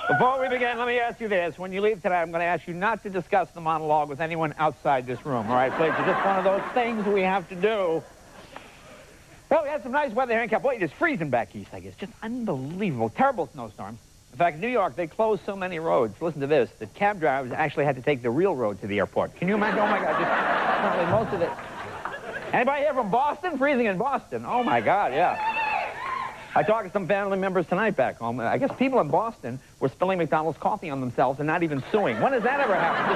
Before we begin, let me ask you this. When you leave today, I'm going to ask you not to discuss the monologue with anyone outside this room, all right, please? It's just one of those things we have to do. Well, we had some nice weather here in California. It's freezing back east, I guess. Just unbelievable. Terrible snowstorm. In fact, in New York, they closed so many roads. Listen to this. The cab drivers actually had to take the real road to the airport. Can you imagine? Oh, my God. Just apparently most of it. Anybody here from Boston? Freezing in Boston. Oh, my God, yeah. I talked to some family members tonight back home. I guess people in Boston were spilling McDonald's coffee on themselves and not even suing. When has that ever happened?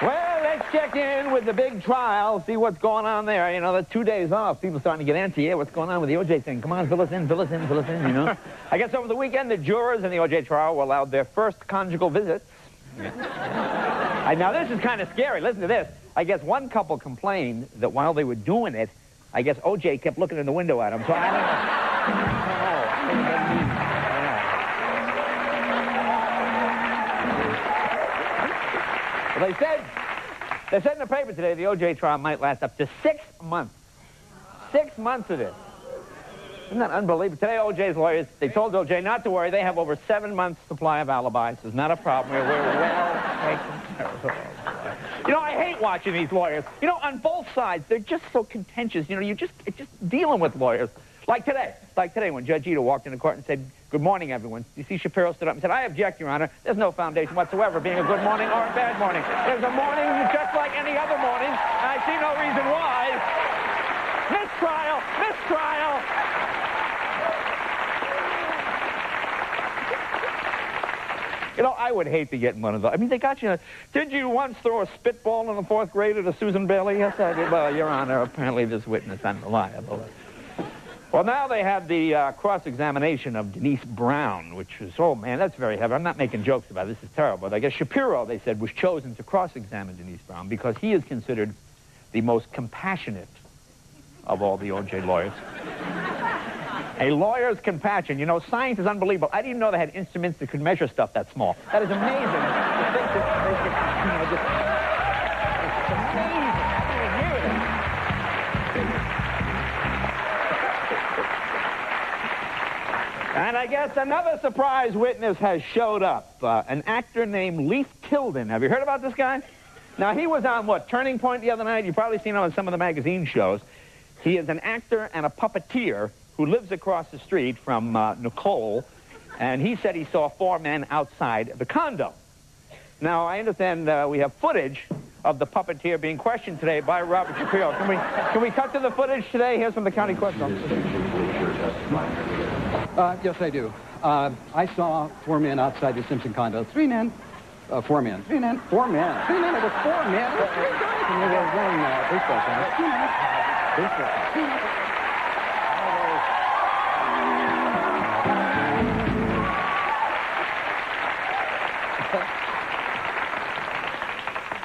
Well, let's check in with the big trial, see what's going on there. You know, the 2 days off, people starting to get antsy. Yeah, what's going on with the O.J. thing? Come on, fill us in, you know. I guess over the weekend, the jurors in the O.J. trial were allowed their first conjugal visits. Now, this is kind of scary. Listen to this. I guess one couple complained that while they were doing it, I guess O.J. kept looking in the window at him. So I don't know. They said in the paper today the O.J. trial might last up to 6 months. 6 months of this. Isn't that unbelievable? Today, O.J.'s lawyers, they told O.J. not to worry. They have over 7 months' supply of alibis. It's not a problem. We're well taken care of. You know, I hate watching these lawyers. You know, on both sides, they're just so contentious. You know, it's just dealing with lawyers. Like today, when Judge Ito walked into court and said, "Good morning, everyone." You see Shapiro stood up and said, "I object, Your Honor. There's no foundation whatsoever being a good morning or a bad morning. There's a morning just like any other morning, and I see no reason why. Mistrial! Mistrial!" You know, I would hate to get in one of those. I mean, they got you. Did you once throw a spitball in the 4th grade to Susan Bailey? Yes, I did. Well, Your Honor, apparently this witness unreliable. Well, now they had the cross-examination of Denise Brown, which was, oh, man, that's very heavy. I'm not making jokes about it. This is terrible. But I guess Shapiro, they said, was chosen to cross-examine Denise Brown because he is considered the most compassionate of all the O.J. lawyers. A lawyer's compassion. You know, science is unbelievable. I didn't even know they had instruments that could measure stuff that small. That is amazing. To think that they could, you know, just... It's amazing. And I guess another surprise witness has showed up. An actor named Leif Tilden. Have you heard about this guy? Now, he was on, what, Turning Point the other night? You've probably seen him on some of the magazine shows. He is an actor and a puppeteer who lives across the street from Nicole, and he said he saw 4 men outside the condo. Now, I understand we have footage of the puppeteer being questioned today by Robert Shapiro. Can we cut to the footage today? Here's from the county court's office. Yes, I do. I saw 4 men outside the Simpson condo. 3 men. 4 men. 3 men. 4 men. 3 men. It was 4 men. It was 3 guys. And they were wearing baseball caps. 2 men. Baseball caps. 2 men.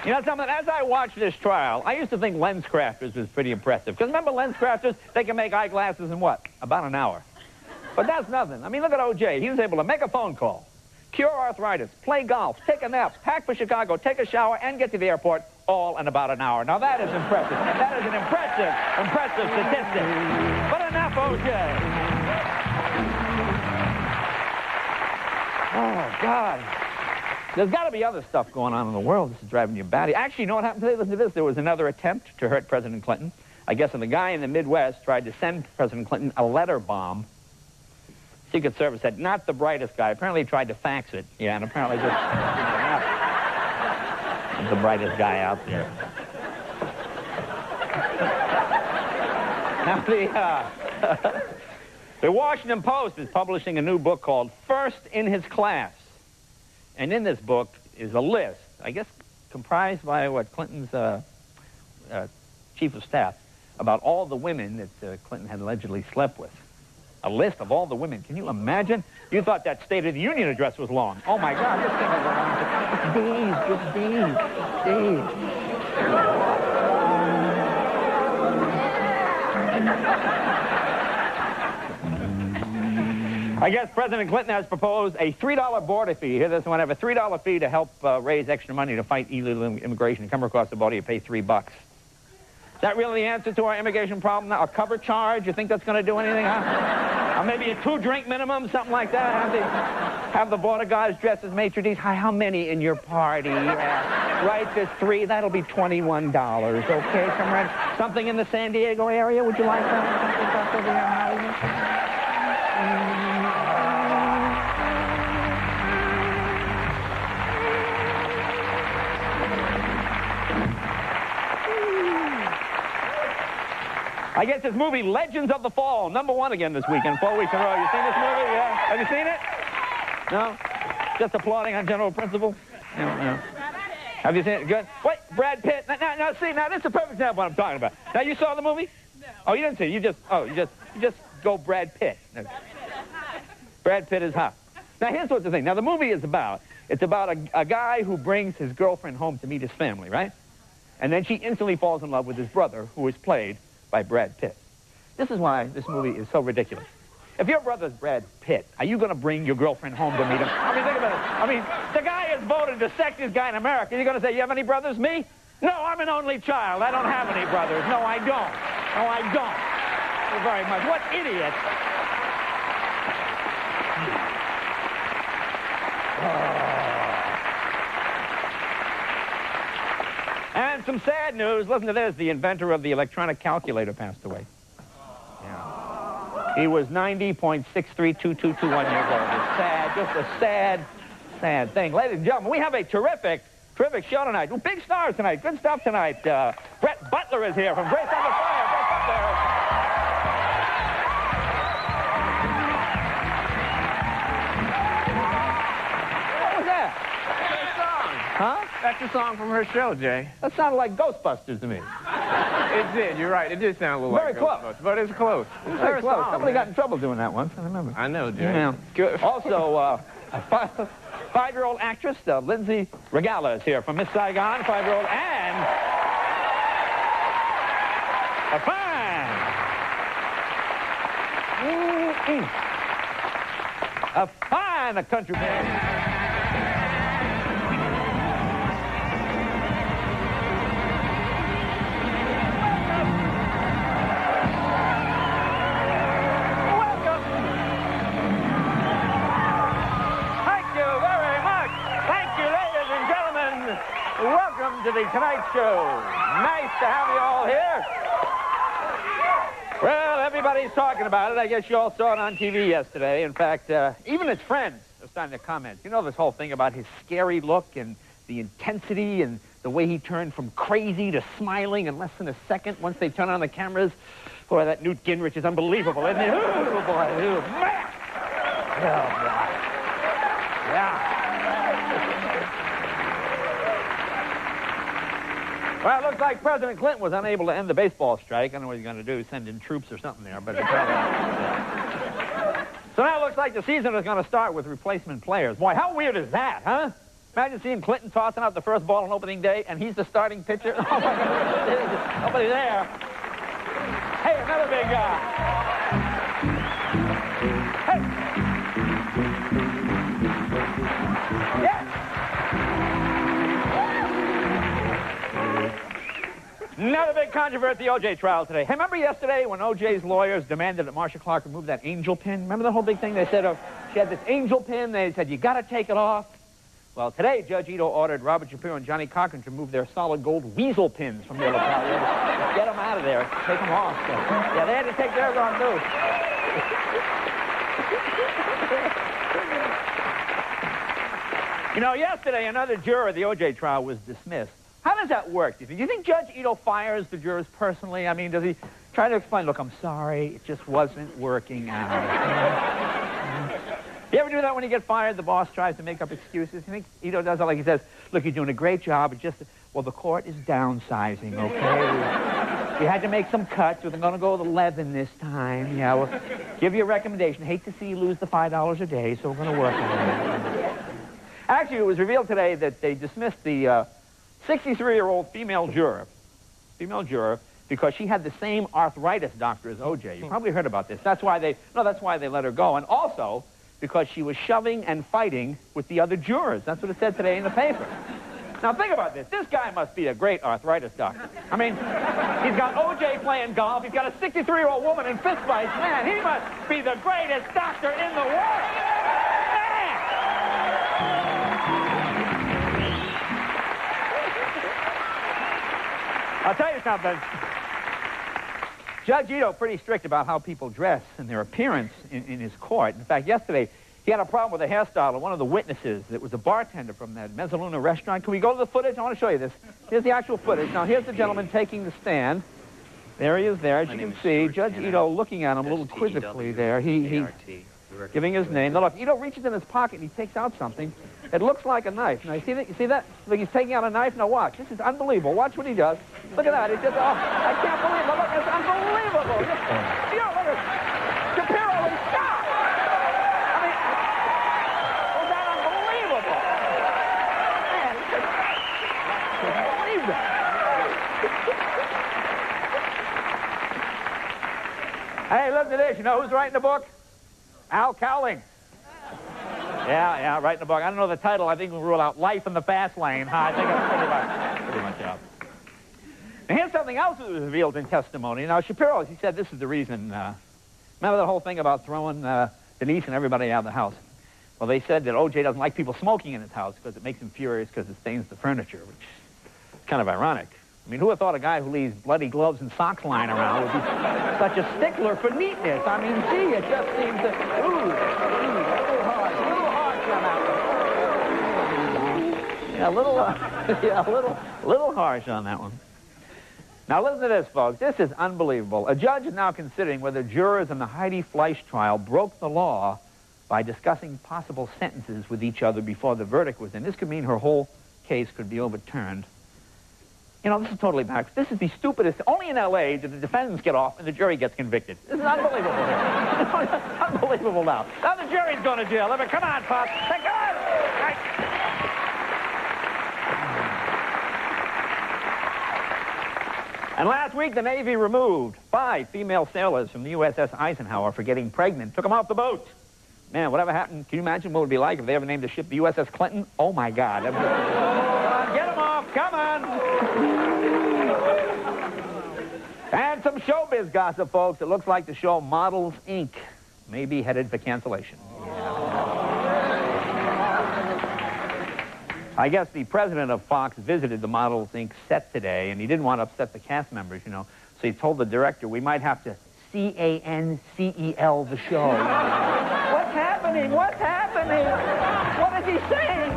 You know something, as I watched this trial, I used to think lens crafters was pretty impressive. Because remember lens crafters, they can make eyeglasses in what? About an hour. But that's nothing. I mean, look at O.J. He was able to make a phone call, cure arthritis, play golf, take a nap, pack for Chicago, take a shower, and get to the airport all in about an hour. Now that is impressive. That is an impressive statistic. But enough, O.J. Oh, God. There's got to be other stuff going on in the world. This is driving you batty. Actually, you know what happened today? Listen to this. There was another attempt to hurt President Clinton. I guess the guy in the Midwest tried to send President Clinton a letter bomb. Secret Service said, not the brightest guy. Apparently he tried to fax it. Yeah, and apparently just not the brightest guy out there. Now, the Washington Post is publishing a new book called First in His Class. And in this book is a list, I guess comprised by, what, Clinton's chief of staff, about all the women that Clinton had allegedly slept with. A list of all the women. Can you imagine? You thought that State of the Union address was long. Oh, my God. This thing is long. Just days. I guess President Clinton has proposed a $3 border fee. You hear this one? Have a $3 fee to help raise extra money to fight illegal immigration. You come across the border, you pay $3. Is that really the answer to our immigration problem now? A cover charge? You think that's going to do anything, huh? Or maybe a 2-drink minimum, something like that? Have the border guards dressed as maitre d'. Hi, how many in your party? Right, there's 3. That'll be $21, okay? Something in the San Diego area? Would you like that? Something over here in Hollywood? I guess this movie, Legends of the Fall, #1 again this weekend, 4 weeks in a row. You seen this movie? Yeah. Have you seen it? No? Just applauding on general principle? No. Have you seen it? Good. Wait, Brad Pitt. Now, see, this is a perfect example of what I'm talking about. Now, you saw the movie? No. Oh, you didn't see it. You just go Brad Pitt. Brad Pitt is hot. Now, here's what the thing. Now, the movie is about, it's about a guy who brings his girlfriend home to meet his family, right? And then she instantly falls in love with his brother, who is played by Brad Pitt. This is why this movie is so ridiculous. If your brother's Brad Pitt, are you going to bring your girlfriend home to meet him? I mean, think about it. I mean, the guy is voted the sexiest guy in America. You're going to say, you have any brothers? Me? No, I'm an only child. I don't have any brothers. No, I don't. No, I don't. Thank you very much. What idiot. And some sad news. Listen to this. The inventor of the electronic calculator passed away. Yeah. He was 90.632221 years old. It's sad. Just a sad, sad thing. Ladies and gentlemen, we have a terrific show tonight. Big stars tonight. Good stuff tonight. Brett Butler is here from Grace Under Fire. Brett Butler. What was that? Huh? That's a song from her show, Jay. That sounded like Ghostbusters to me. It did. You're right. It did sound a little Very like close. Ghostbusters, but it's close. It's Very close. song, Somebody man. got in trouble doing that once. I remember. I know, Jay. Yeah. Good. Also, a 5-year-old actress, Lindsay Regala, is here from Miss Saigon. 5-year-old and a fine country band. Welcome to the Tonight Show. Nice to have you all here. Well, everybody's talking about it. I guess you all saw it on TV yesterday. In fact, even his friends are starting to comment. You know this whole thing about his scary look and the intensity and the way he turned from crazy to smiling in less than a second once they turn on the cameras. Boy, that Newt Gingrich is unbelievable, isn't it? Oh, boy. Oh, man. Oh, boy. Yeah. Well, it looks like President Clinton was unable to end the baseball strike. I don't know what he's going to do, send in troops or something there. But so now it looks like the season is going to start with replacement players. Boy, how weird is that, huh? Imagine seeing Clinton tossing out the first ball on opening day, and he's the starting pitcher. Oh, my God. Nobody there. Hey, another big guy. Hey. Yeah. Another big controversy at the O.J. trial today. Hey, remember yesterday when O.J.'s lawyers demanded that Marsha Clark remove that angel pin? Remember the whole big thing? They said she had this angel pin. They said, you got to take it off. Well, today, Judge Ito ordered Robert Shapiro and Johnny Cochran to remove their solid gold weasel pins from their lapel. Get them out of there. Take them off. So, yeah, they had to take theirs off, too. You know, yesterday, another juror at the O.J. trial was dismissed. How does that work? Do you think Judge Ito fires the jurors personally? I mean, does he try to explain, look, I'm sorry, it just wasn't working out. You ever do that when you get fired? The boss tries to make up excuses. You think Ito does it like he says, look, you're doing a great job, but just, well, the court is downsizing, okay? We had to make some cuts. We're going to go with 11 this time. Yeah, we'll give you a recommendation. Hate to see you lose the $5 a day, so we're going to work on it. Actually, it was revealed today that they dismissed the 63-year-old female juror, because she had the same arthritis doctor as O.J. You probably heard about this. That's why they let her go. And also because she was shoving and fighting with the other jurors. That's what it said today in the paper. Now, think about this. This guy must be a great arthritis doctor. I mean, he's got O.J. playing golf. He's got a 63-year-old woman in fistfights. Man, he must be the greatest doctor in the world. Man! I'll tell you something. Judge Ito pretty strict about how people dress and their appearance in his court. In fact, yesterday, he had a problem with a hairstyle of one of the witnesses that was a bartender from that Mezzaluna restaurant. Can we go to the footage? I want to show you this. Here's the actual footage. Now, here's the gentleman taking the stand. There he is there. As you can see, Judge Ito looking at him a little quizzically there. He's giving his name. Now, look, Ito reaches in his pocket and he takes out something. It looks like a knife. Now, you see that? You see that? Look, he's taking out a knife. Now, watch. This is unbelievable. Watch what he does. Look at that. It's just, oh, I can't believe it. Look, it's unbelievable. You know, look at Shapiro and stop. I mean, was that unbelievable? Man, I can't believe that. Hey, listen to this. You know who's writing the book? Al Cowling. Yeah, writing the book. I don't know the title. I think we'll rule out Life in the Fast Lane. I think that's pretty much out. Now, here's something else that was revealed in testimony. Now, Shapiro, he said this is the reason. Remember the whole thing about throwing Denise and everybody out of the house? Well, they said that O.J. doesn't like people smoking in his house because it makes him furious because it stains the furniture, which is kind of ironic. I mean, who would have thought a guy who leaves bloody gloves and socks lying around would be such a stickler for neatness? I mean, gee, it just seems to... a little harsh on that one. Yeah, a little harsh on that one. Now, listen to this, folks. This is unbelievable. A judge is now considering whether jurors in the Heidi Fleisch trial broke the law by discussing possible sentences with each other before the verdict was in. This could mean her whole case could be overturned. You know, this is totally backwards. This is the stupidest. Only in L.A. do the defendants get off and the jury gets convicted. This is unbelievable. Unbelievable now. Now the jury's going to jail. I mean, come on, Pop. Come on. Right. And last week, the Navy removed 5 female sailors from the USS Eisenhower for getting pregnant. Took them off the boat. Man, whatever happened, can you imagine what it would be like if they ever named the ship the USS Clinton? Oh, my God. Come on, get them off. Come on. And some showbiz gossip, folks. It looks like the show Models, Inc. may be headed for cancellation. I guess the president of Fox visited the Models, Inc. set today, and he didn't want to upset the cast members, you know. So he told the director, we might have to C-A-N-C-E-L the show. What's happening? What's happening? What is he saying?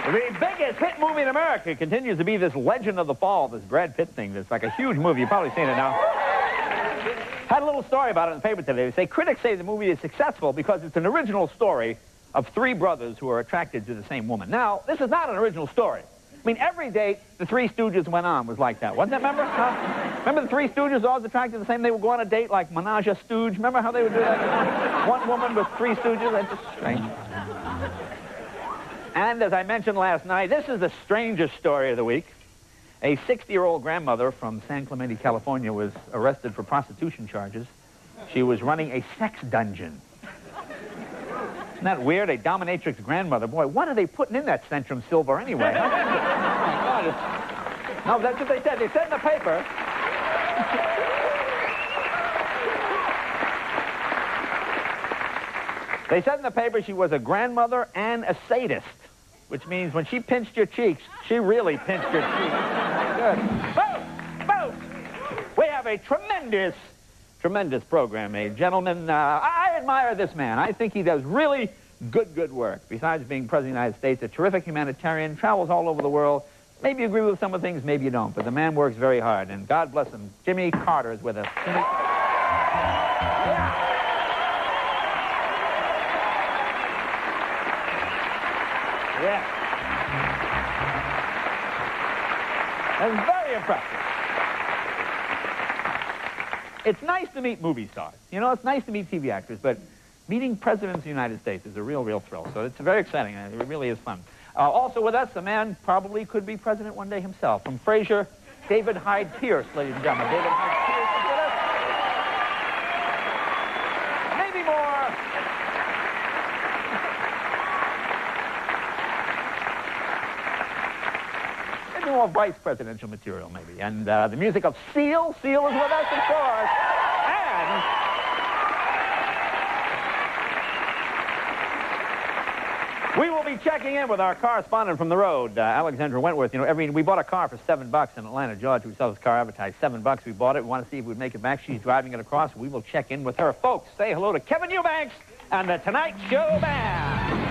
The biggest hit movie in America continues to be this Legend of the Fall, this Brad Pitt thing. That's like a huge movie. You've probably seen it now. Had a little story about it in the paper today. They say critics say the movie is successful because it's an original story of 3 brothers who are attracted to the same woman. Now, this is not an original story. I mean, every date the Three Stooges went on was like that. Wasn't that, remember? Remember the Three Stooges always attracted to the same? They would go on a date like Menage a Stooge. Remember how they would do that? One woman with 3 Stooges? That's just strange. And as I mentioned last night, this is the strangest story of the week. A 60-year-old grandmother from San Clemente, California, was arrested for prostitution charges. She was running a sex dungeon. Isn't that weird? A dominatrix grandmother. Boy, what are they putting in that Centrum Silver anyway? No, that's what they said. They said in the paper. They said in the paper she was a grandmother and a sadist, which means when she pinched your cheeks, she really pinched your cheeks. Good. Folks, we have a tremendous program. A gentleman, I admire this man. I think he does really good work. Besides being President of the United States, a terrific humanitarian, travels all over the world. Maybe you agree with some of the things, maybe you don't, but the man works very hard, and God bless him. Jimmy Carter is with us. Jimmy. Yeah. Yeah. That's very impressive. It's nice to meet movie stars. You know, it's nice to meet TV actors, but meeting presidents of the United States is a real thrill. So it's very exciting. It really is fun. Also with us, the man probably could be president one day himself. From Frasier, David Hyde Pierce, ladies and gentlemen. David Hyde Pierce is with us. many more. Maybe more vice presidential material, maybe. And the music of Seal. Seal is with us, of course. And we will be checking in with our correspondent from the road, Alexandra Wentworth. You know, we bought a car for $7 in Atlanta, Georgia. We saw this car advertised. $7. We bought it. We want to see if we'd make it back. She's driving it across. We will check in with her. Folks, say hello to Kevin Eubanks and the Tonight Show Band.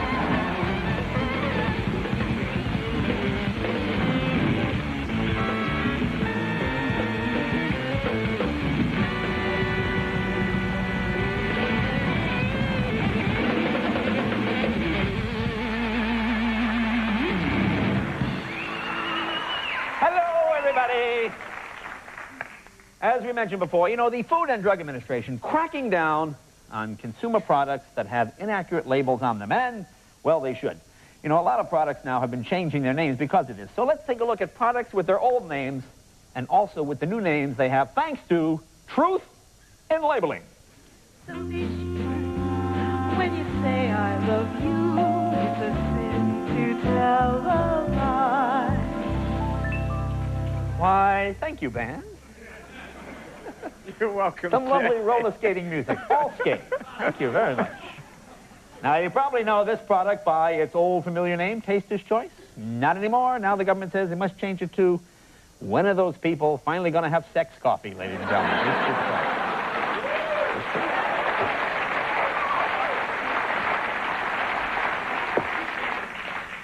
As we mentioned before, you know, the Food and Drug Administration cracking down on consumer products that have inaccurate labels on them. And, well, they should. You know, a lot of products now have been changing their names because of this. So let's take a look at products with their old names and also with the new names they have, thanks to truth in labeling. So be sure when you say I love you, it's a sin to tell a lie. Why, thank you, band. You're welcome. Some lovely roller skating music. All skate. Thank you very much. Now, you probably know this product by its old familiar name, Taster's Choice. Not anymore. Now the government says they must change it to, when are those people finally going to have sex coffee, ladies and gentlemen?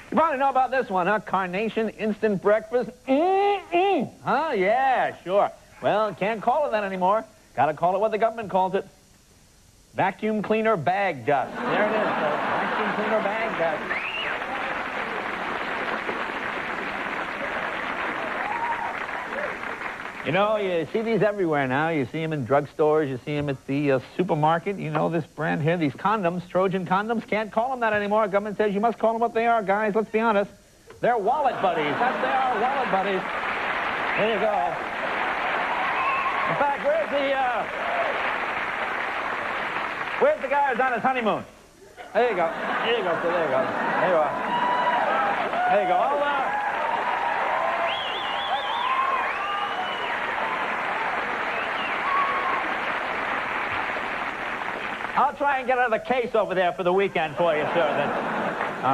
You probably know about this one, huh? Carnation Instant Breakfast. Huh? Yeah, sure. Well, can't call it that anymore. Got to call it what the government calls it. Vacuum cleaner bag dust. There it is, folks. Vacuum cleaner bag dust. You know, you see these everywhere now. You see them in drugstores. You see them at the supermarket. You know this brand here, these condoms, Trojan condoms. Can't call them that anymore. Government says you must call them what they are, guys. Let's be honest. They're wallet buddies. That's what they are, wallet buddies. There you go. In fact, where's the guy who's on his honeymoon? There you go. There you go. So there you go. There you are. There you go. I'll try and get another case over there for the weekend for you, sir. All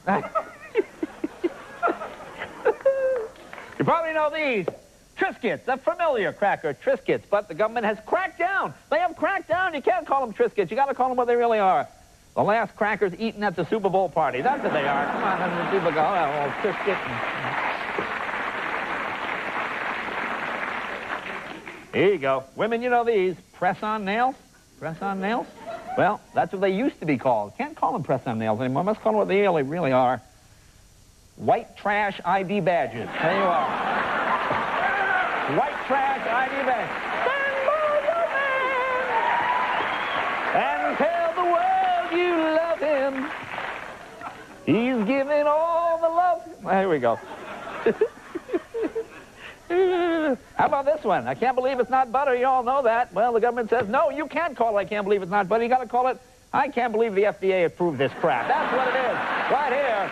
right. You probably know these. Triscuits, a familiar cracker, Triscuits, but the government has cracked down. They have cracked down. You can't call them Triscuits. You got to call them what they really are. The last crackers eaten at the Super Bowl party. That's what they are. Come on, and people go, oh, Triscuits. Here you go. Women, you know these. Press-on nails? Press-on nails? Well, that's what they used to be called. Can't call them press-on nails anymore. Must call them what they really are. White trash ID badges. There you are. White trash ID badge. Stand by your man and tell the world you love him. He's giving all the love. Well, here we go. How about this one? I can't believe it's not butter. You all know that. Well, the government says, no, you can't call it I can't believe it's not butter. You got to call it I can't believe the FDA approved this crap. That's what it is. Right here.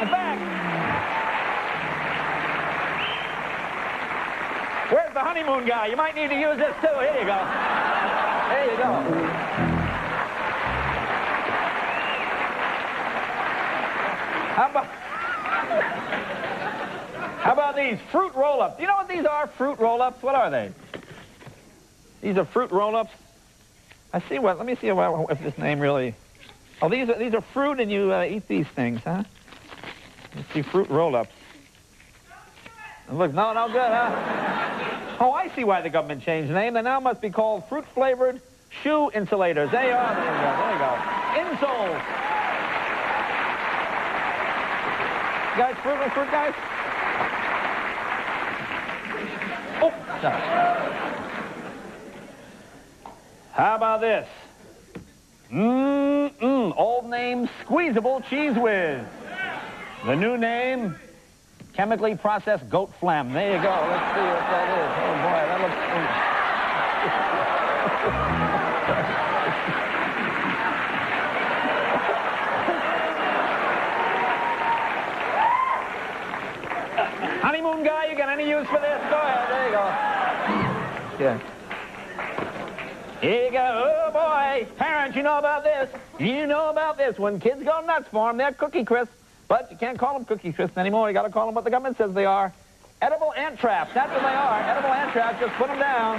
In fact, where's the honeymoon guy? You might need to use this, too. Here you go. There you go. How about these fruit roll-ups? Do you know what these are, fruit roll-ups? What are they? These are fruit roll-ups. Let me see if this name really... Oh, these are fruit, and you eat these things, huh? Let's see, fruit roll-ups. Look, no good, huh? Oh, I see why the government changed the name. They now must be called fruit-flavored shoe insulators. There you are. There you go. Insoles. You guys, fruit guys? Oh, sorry. How about this? Old name, Squeezable Cheese Whiz. The new name, chemically processed goat phlegm. There you go. Let's see what that is. Oh, boy, that looks... Honeymoon guy, you got any use for this? Go ahead, there you go. Yeah. Here you go. Oh, boy. Parents, you know about this. You know about this. When kids go nuts for them, they're Cookie Crisps. But you can't call them Cookie Crisps anymore. You got to call them what the government says they are. Edible ant traps. That's what they are. Edible ant traps. Just put them down.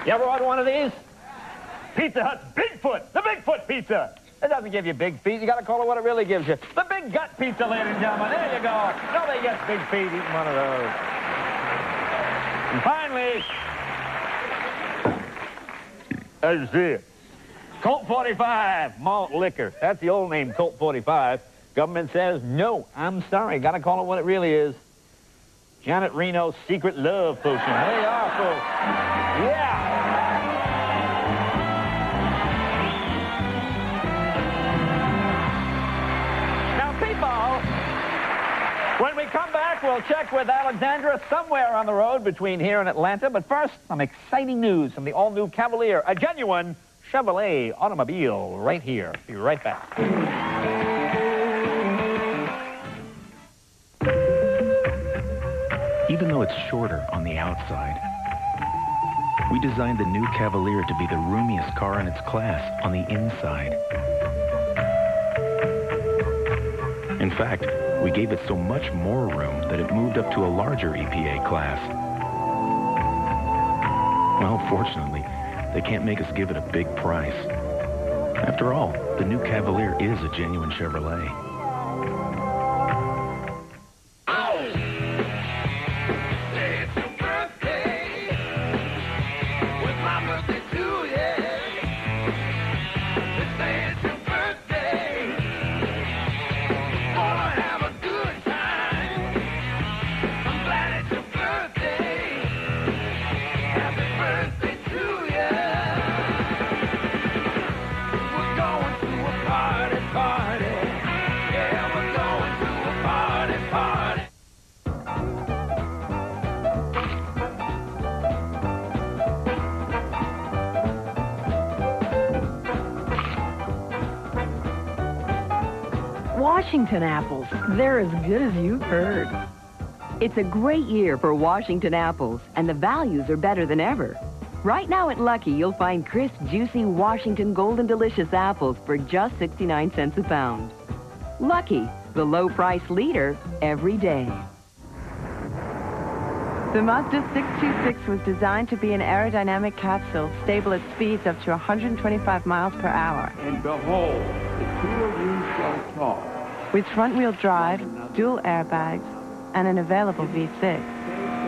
You ever order one of these? Pizza Hut's Bigfoot. The Bigfoot pizza. It doesn't give you big feet. You got to call it what it really gives you. The Big Gut Pizza, ladies and gentlemen. There you go. Nobody gets big feet eating one of those. And finally, as you see it, Colt 45 malt liquor. That's the old name, Colt 45. Government says, no, I'm sorry. Got to call it what it really is. Janet Reno's secret love potion. There you are, folks. Yeah. When we come back, we'll check with Alexandra somewhere on the road between here and Atlanta. But first, some exciting news from the all-new Cavalier, a genuine Chevrolet automobile right here. Be right back. Even though it's shorter on the outside, we designed the new Cavalier to be the roomiest car in its class on the inside. In fact, we gave it so much more room that it moved up to a larger EPA class. Well, fortunately, they can't make us give it a big price. After all, the new Cavalier is a genuine Chevrolet. Washington apples. They're as good as you've heard. It's a great year for Washington apples, and the values are better than ever. Right now at Lucky, you'll find crisp, juicy Washington Golden Delicious apples for just 69 cents a pound. Lucky, the low price leader every day. The Mazda 626 was designed to be an aerodynamic capsule, stable at speeds up to 125 miles per hour. And behold, the two of you shall talk. With front-wheel drive, dual airbags, and an available V6.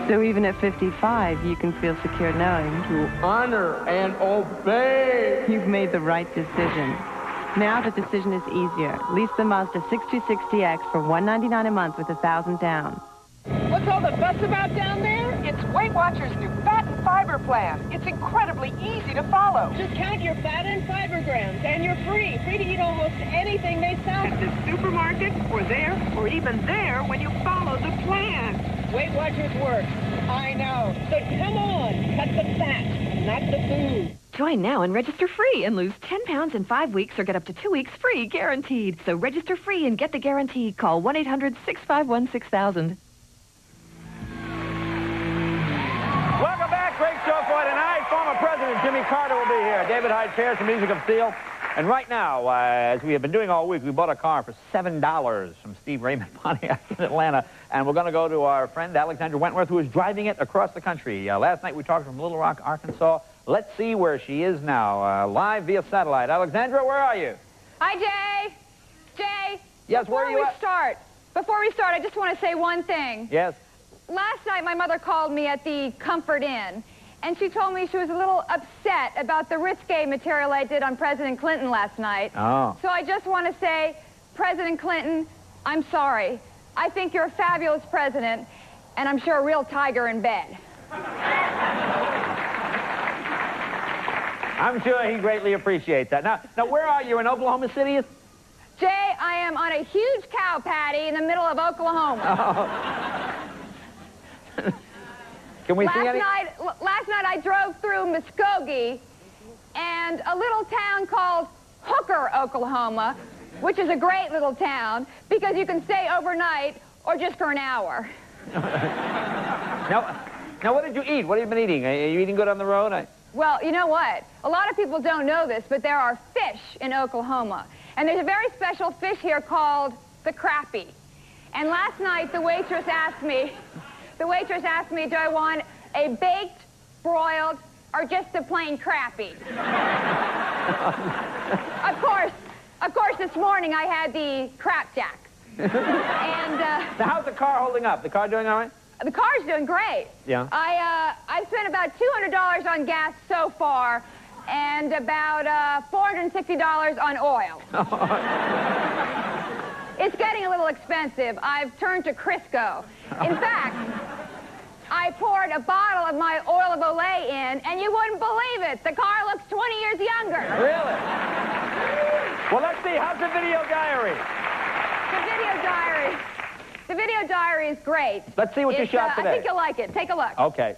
So even at 55, you can feel secure knowing To honor and obey. you've made the right decision. Now the decision is easier. Lease the Mazda 626DX for $199 a month with $1,000 down. What's all the fuss about down there? It's Weight Watchers' new Fat and Fiber plan. It's incredibly easy to follow. Just count your fat and fiber grams, and you're free. Free to eat almost anything they sell. At the supermarket, or there, or even there when you follow the plan. Weight Watchers works. I know. So come on, cut the fat, not the food. Join now and register free and lose 10 pounds in 5 weeks or get up to 2 weeks free, guaranteed. So register free and get the guarantee. Call 1-800-651-6000. Welcome back. Great show for tonight. Former President Jimmy Carter will be here. David Hyde Pierce, the music of steel. And right now, as we have been doing all week, we bought a car for $7 from Steve Raymond Pontiac in Atlanta. And we're going to go to our friend Alexandra Wentworth, who is driving it across the country. Last night we talked from Little Rock, Arkansas. Let's see where she is now, live via satellite. Alexandra, where are you? Hi, Jay. Jay. Yes, where are you at? Before we start, I just want to say one thing. Yes. Last night, my mother called me at the Comfort Inn, and she told me she was a little upset about the risque material I did on President Clinton last night. Oh. So I just want to say, President Clinton, I'm sorry. I think you're a fabulous president, and I'm sure a real tiger in bed. I'm sure he greatly appreciates that. Now, where are you, in Oklahoma City? Jay, I am on a huge cow patty in the middle of Oklahoma. Oh. Can we see any? Last night I drove through Muskogee and a little town called Hooker, Oklahoma, which is a great little town because you can stay overnight or just for an hour. Now, what did you eat? What have you been eating? Are you eating good on the road? Well, you know what? A lot of people don't know this, but there are fish in Oklahoma. And there's a very special fish here called the crappie. And last night, the waitress asked me, do I want a baked, broiled, or just a plain crappie? Of course, this morning I had the crapjack. And, now, how's the car holding up? The car doing all right? The car's doing great. Yeah. I've spent about $200 on gas so far, and about $460 on oil. It's getting a little expensive. I've turned to Crisco. In fact, I poured a bottle of my oil of Olay in, and you wouldn't believe it. The car looks 20 years younger. Really? Well, let's see. How's the video diary? The video diary is great. Let's see what you shot today. I think you'll like it. Take a look. Okay.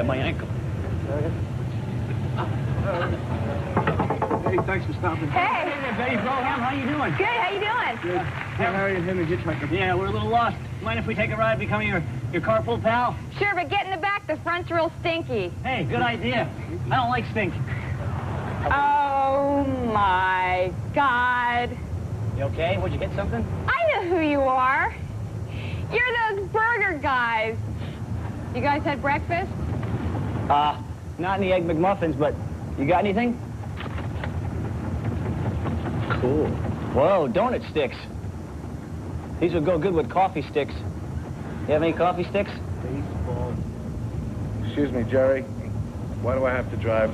My ankle. Hey, thanks for stopping. Hey. Hey, Betty Broham, how you doing? Good, how you doing? Good. Hey, Harry and Henry Hitchhiker. Yeah, we're a little lost. Mind if we take a ride, become your carpool pal? Sure, but get in the back. The front's real stinky. Hey, good idea. I don't like stink. Oh, my God. You okay? Would you get something? I know who you are. You're those burger guys. You guys had breakfast? Not any Egg McMuffins, but you got anything? Cool. Whoa, donut sticks. These would go good with coffee sticks. You have any coffee sticks? Baseball. Excuse me, Jerry. Why do I have to drive?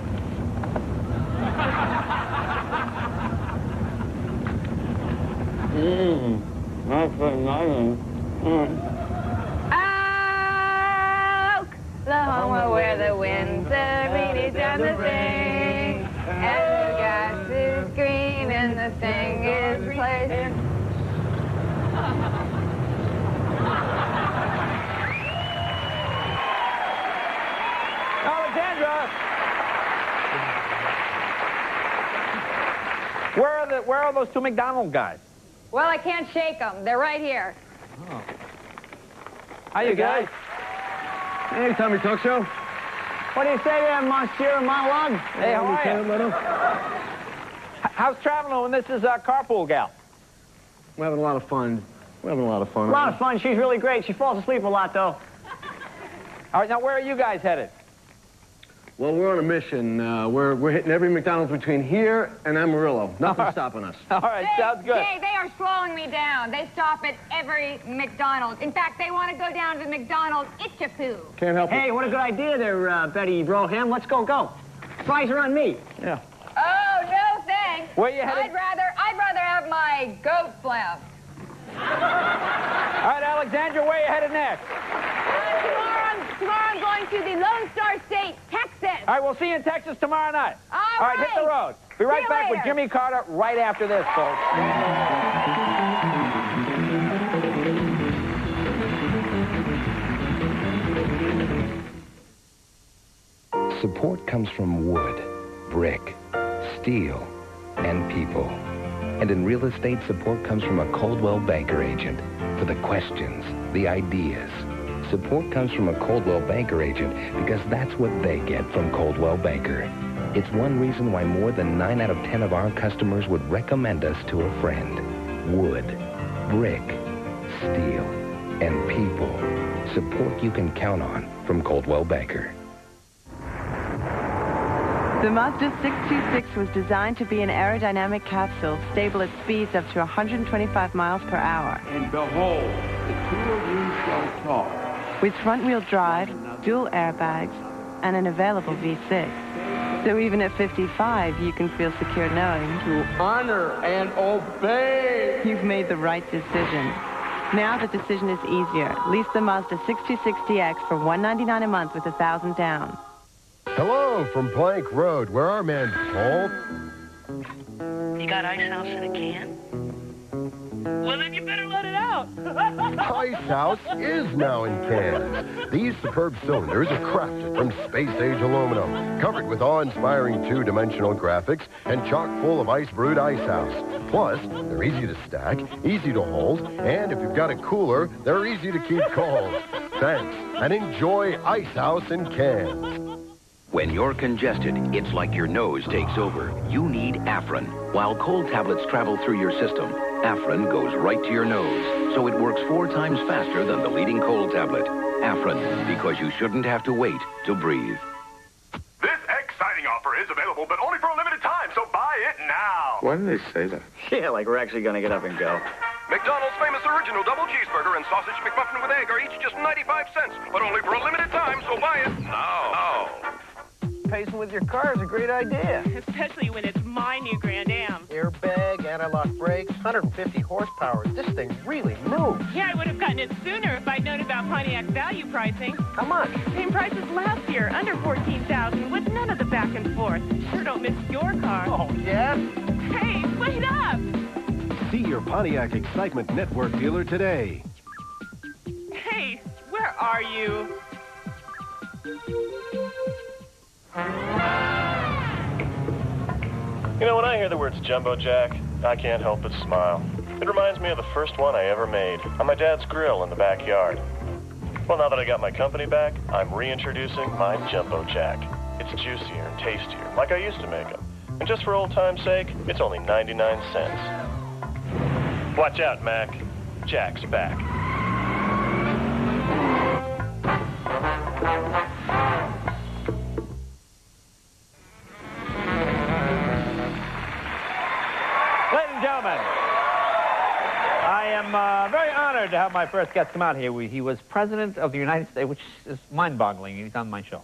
Oklahoma, where the winds are really down the thing, and the grass is green, and the thing is pleasant. Alexandra! Where are those two McDonald guys? Well, I can't shake them. They're right here. Oh. How you guys? Hey, Tommy Talk Show. What do you say there, Monsieur Monologue? Hey, how are you? How's traveling when this is a carpool gal? We're having a lot of fun. A lot of fun. She's really great. She falls asleep a lot, though. All right, now where are you guys headed? Well, we're on a mission. We're hitting every McDonald's between here and Amarillo. Nothing's stopping us. All right, sounds good. Jay, they are slowing me down. They stop at every McDonald's. In fact, they want to go down to McDonald's Itchapoo. Can't help Hey, it. what a good idea there, Betty Broham. Let's go. Fries are on me. Yeah. Oh, no thanks. Where you headed? I'd rather have my goat phlegm. All right, Alexandra, where you headed next? Tomorrow I'm going to the Lone Star State, Texas. All right, we'll see you in Texas tomorrow night. All right, hit the road. Be right back with Jimmy Carter right after this, folks. Support comes from wood, brick, steel, and people. And in real estate, support comes from a Coldwell Banker agent. for the questions, the ideas. Support comes from a Coldwell Banker agent because that's what they get from Coldwell Banker. It's one reason why more than 9 out of 10 of our customers would recommend us to a friend. Wood, brick, steel, and people. Support you can count on from Coldwell Banker. The Mazda 626 was designed to be an aerodynamic capsule, stable at speeds up to 125 miles per hour. And behold, the two of you shall talk. With front-wheel drive, dual airbags, and an available V6. So even at 55, you can feel secure knowing To honor and obey. you've made the right decision. Now the decision is easier. Lease the Mazda 6260X for $199 a month with $1,000 down. Hello from Plank Road, where our man Paul... You got Ice House in a can? Well, then you better let it out. Ice House is now in cans. These superb cylinders are crafted from space-age aluminum, covered with awe-inspiring two-dimensional graphics, and chock full of ice-brewed Ice House. Plus, they're easy to stack, easy to hold, and if you've got a cooler, they're easy to keep cold. Thanks, and enjoy Ice House in cans. When you're congested, it's like your nose takes over. You need Afrin. While cold tablets travel through your system, Afrin goes right to your nose, so it works 4 times faster than the leading cold tablet. Afrin, because you shouldn't have to wait to breathe. This exciting offer is available, but only for a limited time, so buy it now. Why do they say that? Yeah, like we're actually going to get up and go. McDonald's famous original double cheeseburger and sausage McMuffin with egg are each just 95 cents, but only for a limited time, so buy it now. Pacing with your car is a great idea. Especially when it's my new Grand Am. Airbag, anti-lock brakes, 150 horsepower. This thing really moves. Yeah, I would have gotten it sooner if I'd known about Pontiac's value pricing. How much? Same price as last year, under $14,000, with none of the back and forth. Sure don't miss your car. Oh, yes? Hey, wait up! See your Pontiac Excitement Network dealer today. Hey, where are you? You know, when I hear the words Jumbo Jack, I can't help but smile. It reminds me of the first one I ever made on my dad's grill in the backyard. Well, now that I got my company back, I'm reintroducing my Jumbo Jack. It's juicier and tastier, like I used to make them. And just for old time's sake, it's only 99 cents. Watch out, Mac. Jack's back. Ladies and gentlemen, I am very honored to have my first guest come out here. He was President of the United States, which is mind-boggling. He's on my show.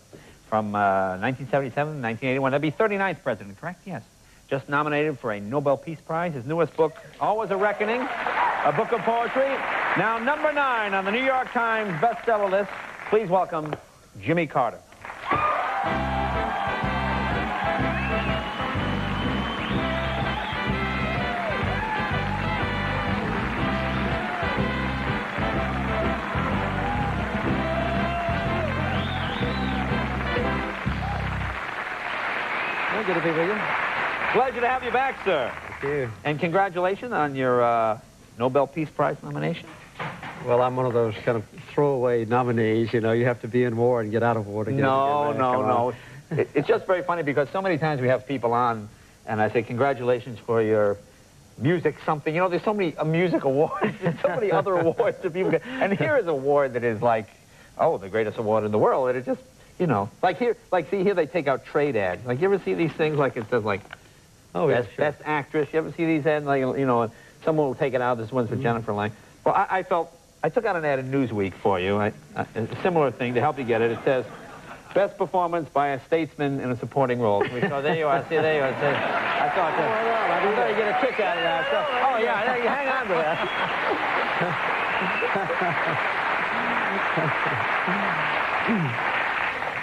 From 1977 to 1981. That'd be 39th President, correct? Yes. Just nominated for a Nobel Peace Prize. His newest book, Always a Reckoning, a book of poetry. Now, number 9 on the New York Times bestseller list. Please welcome Jimmy Carter. Good to be with you. Pleasure to have you back, sir. Thank you. And congratulations on your Nobel Peace Prize nomination. Well, I'm one of those kind of throwaway nominees. You know, you have to be in war and get out of war to get No. It's just very funny because so many times we have people on, and I say, congratulations for your music something. You know, there's so many music awards. There's so many other awards that people get. And here is an award that is like, oh, the greatest award in the world. And it just... You know, like here, see here they take out trade ads. Like, you ever see these things like it says like, best actress? You ever see these ads? Like, you know, someone will take it out. This one's for Jennifer Lang. Well, I took out an ad in Newsweek for you. A similar thing to help you get it. It says, best performance by a statesman in a supporting role. So there you are. See, there you are. I thought you get a kick out of that. So, oh yeah, you hang on to that.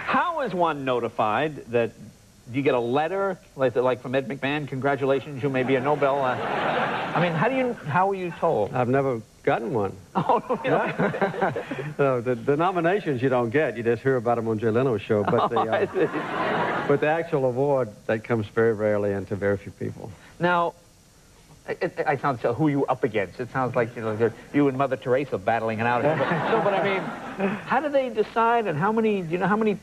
How is one notified that you get a letter, like from Ed McMahon, congratulations, you may be a Nobel? I mean, how are you told? I've never gotten one. Oh, no. No, the nominations you don't get. You just hear about them on Jay Leno's show. But, but the actual award, that comes very rarely and to very few people. Now, I sound so who you up against. It sounds like, you know, you and Mother Teresa battling it out. No, but I mean, how do they decide and how many, do you know how many,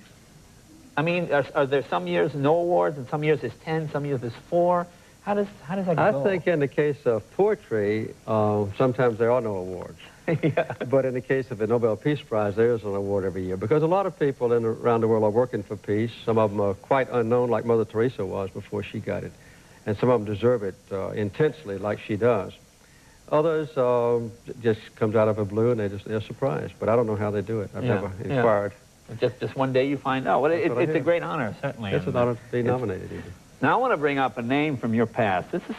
I mean, are there some years no awards and some years there's 10, some years there's 4? How does that go? I think in the case of poetry, sometimes there are no awards. Yeah. But in the case of the Nobel Peace Prize, there is an award every year. Because a lot of people around the world are working for peace. Some of them are quite unknown, like Mother Teresa was before she got it. And some of them deserve it intensely, like she does. Others just comes out of the blue, and they're surprised. But I don't know how they do it. I've never inquired. Just one day you find out. Well, it's a great honor, certainly. It's an honor to be nominated, even. Now, I want to bring up a name from your past. This is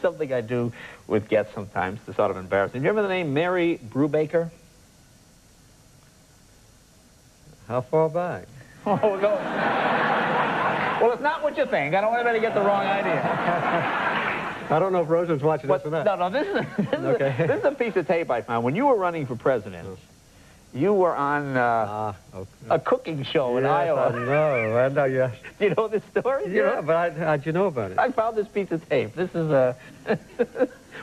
something I do with guests sometimes to sort of embarrass them. Do you remember the name Mary Brubaker? How far back? Oh, go. Well, it's not what you think. I don't want anybody to get the wrong idea. I don't know if Rosen's watching this or not. No, this is a piece of tape I found. When you were running for president, you were on a cooking show in Iowa. I know, yes. Do you know this story? Yeah, but how'd you know about it? I found this piece of tape. This is a...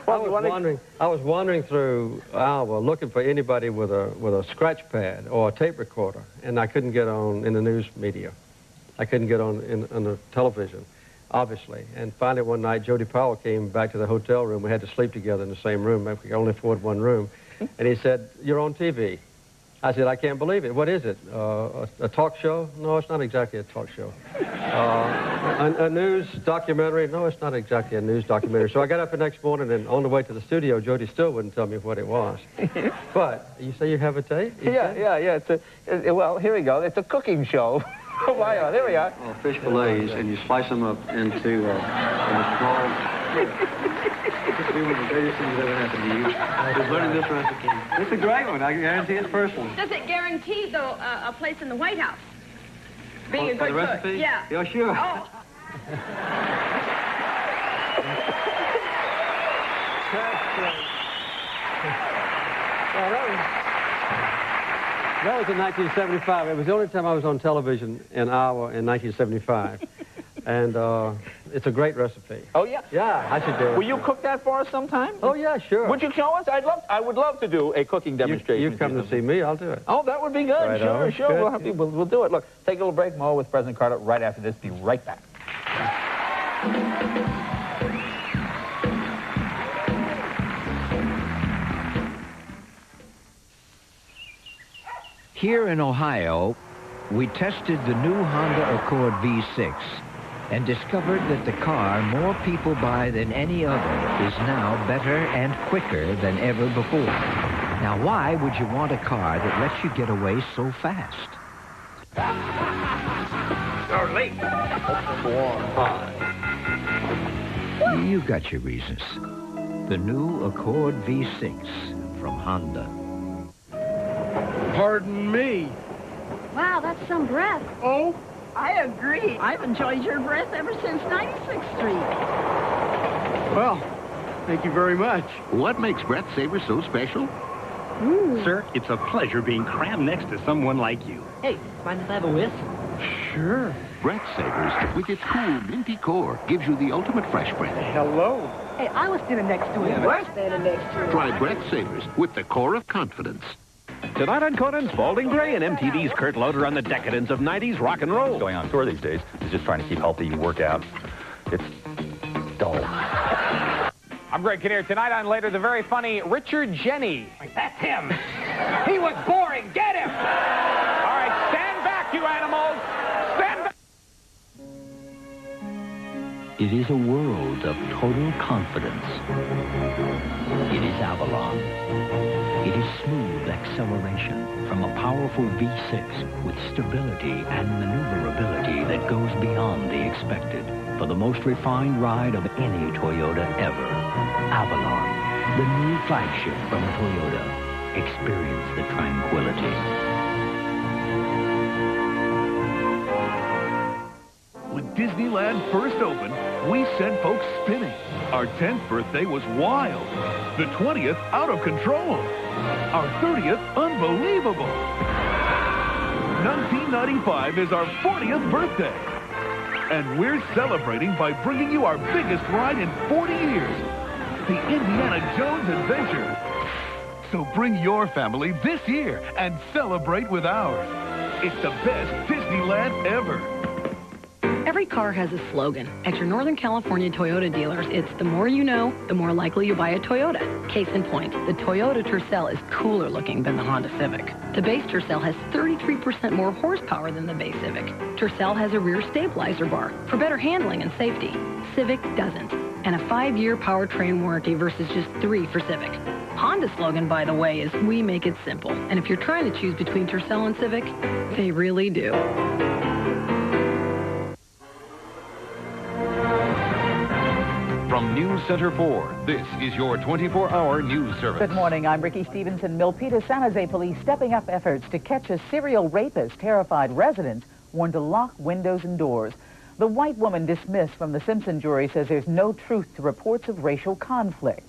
I was wandering through Iowa looking for anybody with a scratch pad or a tape recorder, and I couldn't get on in the news media. I couldn't get on the television, obviously. And finally one night, Jody Powell came back to the hotel room. We had to sleep together in the same room. We could only afford one room. And he said, "You're on TV." I said, "I can't believe it. What is it? A talk show?" "No, it's not exactly a talk show." A news documentary?" "No, it's not exactly a news documentary." So I got up the next morning, and on the way to the studio, Jody still wouldn't tell me what it was. But you say you have a tape? Yeah. Well, here we go. It's a cooking show. Oh, my God. There we are. Well, fish fillets, and you slice them up into small... This is one of the greatest things that ever happened to you. Just learning this recipe. It's a great one. I guarantee it's personal. Does it guarantee, though, a place in the White House? Being a good the recipe? cook? Yeah. Yeah, sure. Oh. That was in 1975. It was the only time I was on television in Iowa in 1975. And it's a great recipe. Oh, yeah? Yeah, I should do it. Will you cook that for us sometime? Oh, yeah, sure. Would you show us? I would love to do a cooking demonstration. You come to see me, I'll do it. Oh, that would be good. Right on. Sure. Good. We'll do it. Look, take a little break. More with President Carter right after this. Be right back. Here in Ohio, we tested the new Honda Accord V6 and discovered that the car more people buy than any other is now better and quicker than ever before. Now, why would you want a car that lets you get away so fast? You're late. You got your reasons. The new Accord V6 from Honda. Pardon me. Wow, that's some breath. Oh? I agree. I've enjoyed your breath ever since 96th Street. Well, thank you very much. What makes Breath Savers so special? Sir, it's a pleasure being crammed next to someone like you. Hey, mind if I have a whiff? Sure. Breath Savers, with its cool, minty core, gives you the ultimate fresh breath. Hello. Hey, I was standing next to him. We're standing next to him. Try Breath Savers with the core of confidence. Tonight on Conan's Balding Gray and MTV's Kurt Loder on the decadence of 90s rock and roll. Going on tour these days is just trying to keep healthy and work out. It's dull. I'm Greg Kinnear. Tonight on Later, the very funny Richard Jenny. That's him. He was boring. Get him. All right, stand back, you animals. Stand back. It is a world of total confidence. It is Avalon. It is smooth acceleration from a powerful V6 with stability and maneuverability that goes beyond the expected. For the most refined ride of any Toyota ever, Avalon, the new flagship from Toyota. Experience the tranquility. When Disneyland first opened, we sent folks spinning. Our 10th birthday was wild. The 20th, out of control. Our 30th, unbelievable. 1995 is our 40th birthday. And we're celebrating by bringing you our biggest ride in 40 years. the Indiana Jones adventure. So bring your family this year and celebrate with ours. It's the best Disneyland ever. Every car has a slogan. At your Northern California Toyota dealers, it's the more you know, the more likely you buy a Toyota. Case in point, the Toyota Tercel is cooler looking than the Honda Civic. The base Tercel has 33% more horsepower than the base Civic. Tercel has a rear stabilizer bar for better handling and safety. Civic doesn't. And a 5-year powertrain warranty versus just 3 for Civic. Honda's slogan, by the way, is we make it simple. And if you're trying to choose between Tercel and Civic, they really do. From News Center 4, this is your 24-hour news service. Good morning. I'm Ricky Stevenson. Milpitas, San Jose police stepping up efforts to catch a serial rapist. Terrified residents warned to lock windows and doors. The white woman dismissed from the Simpson jury says there's no truth to reports of racial conflict.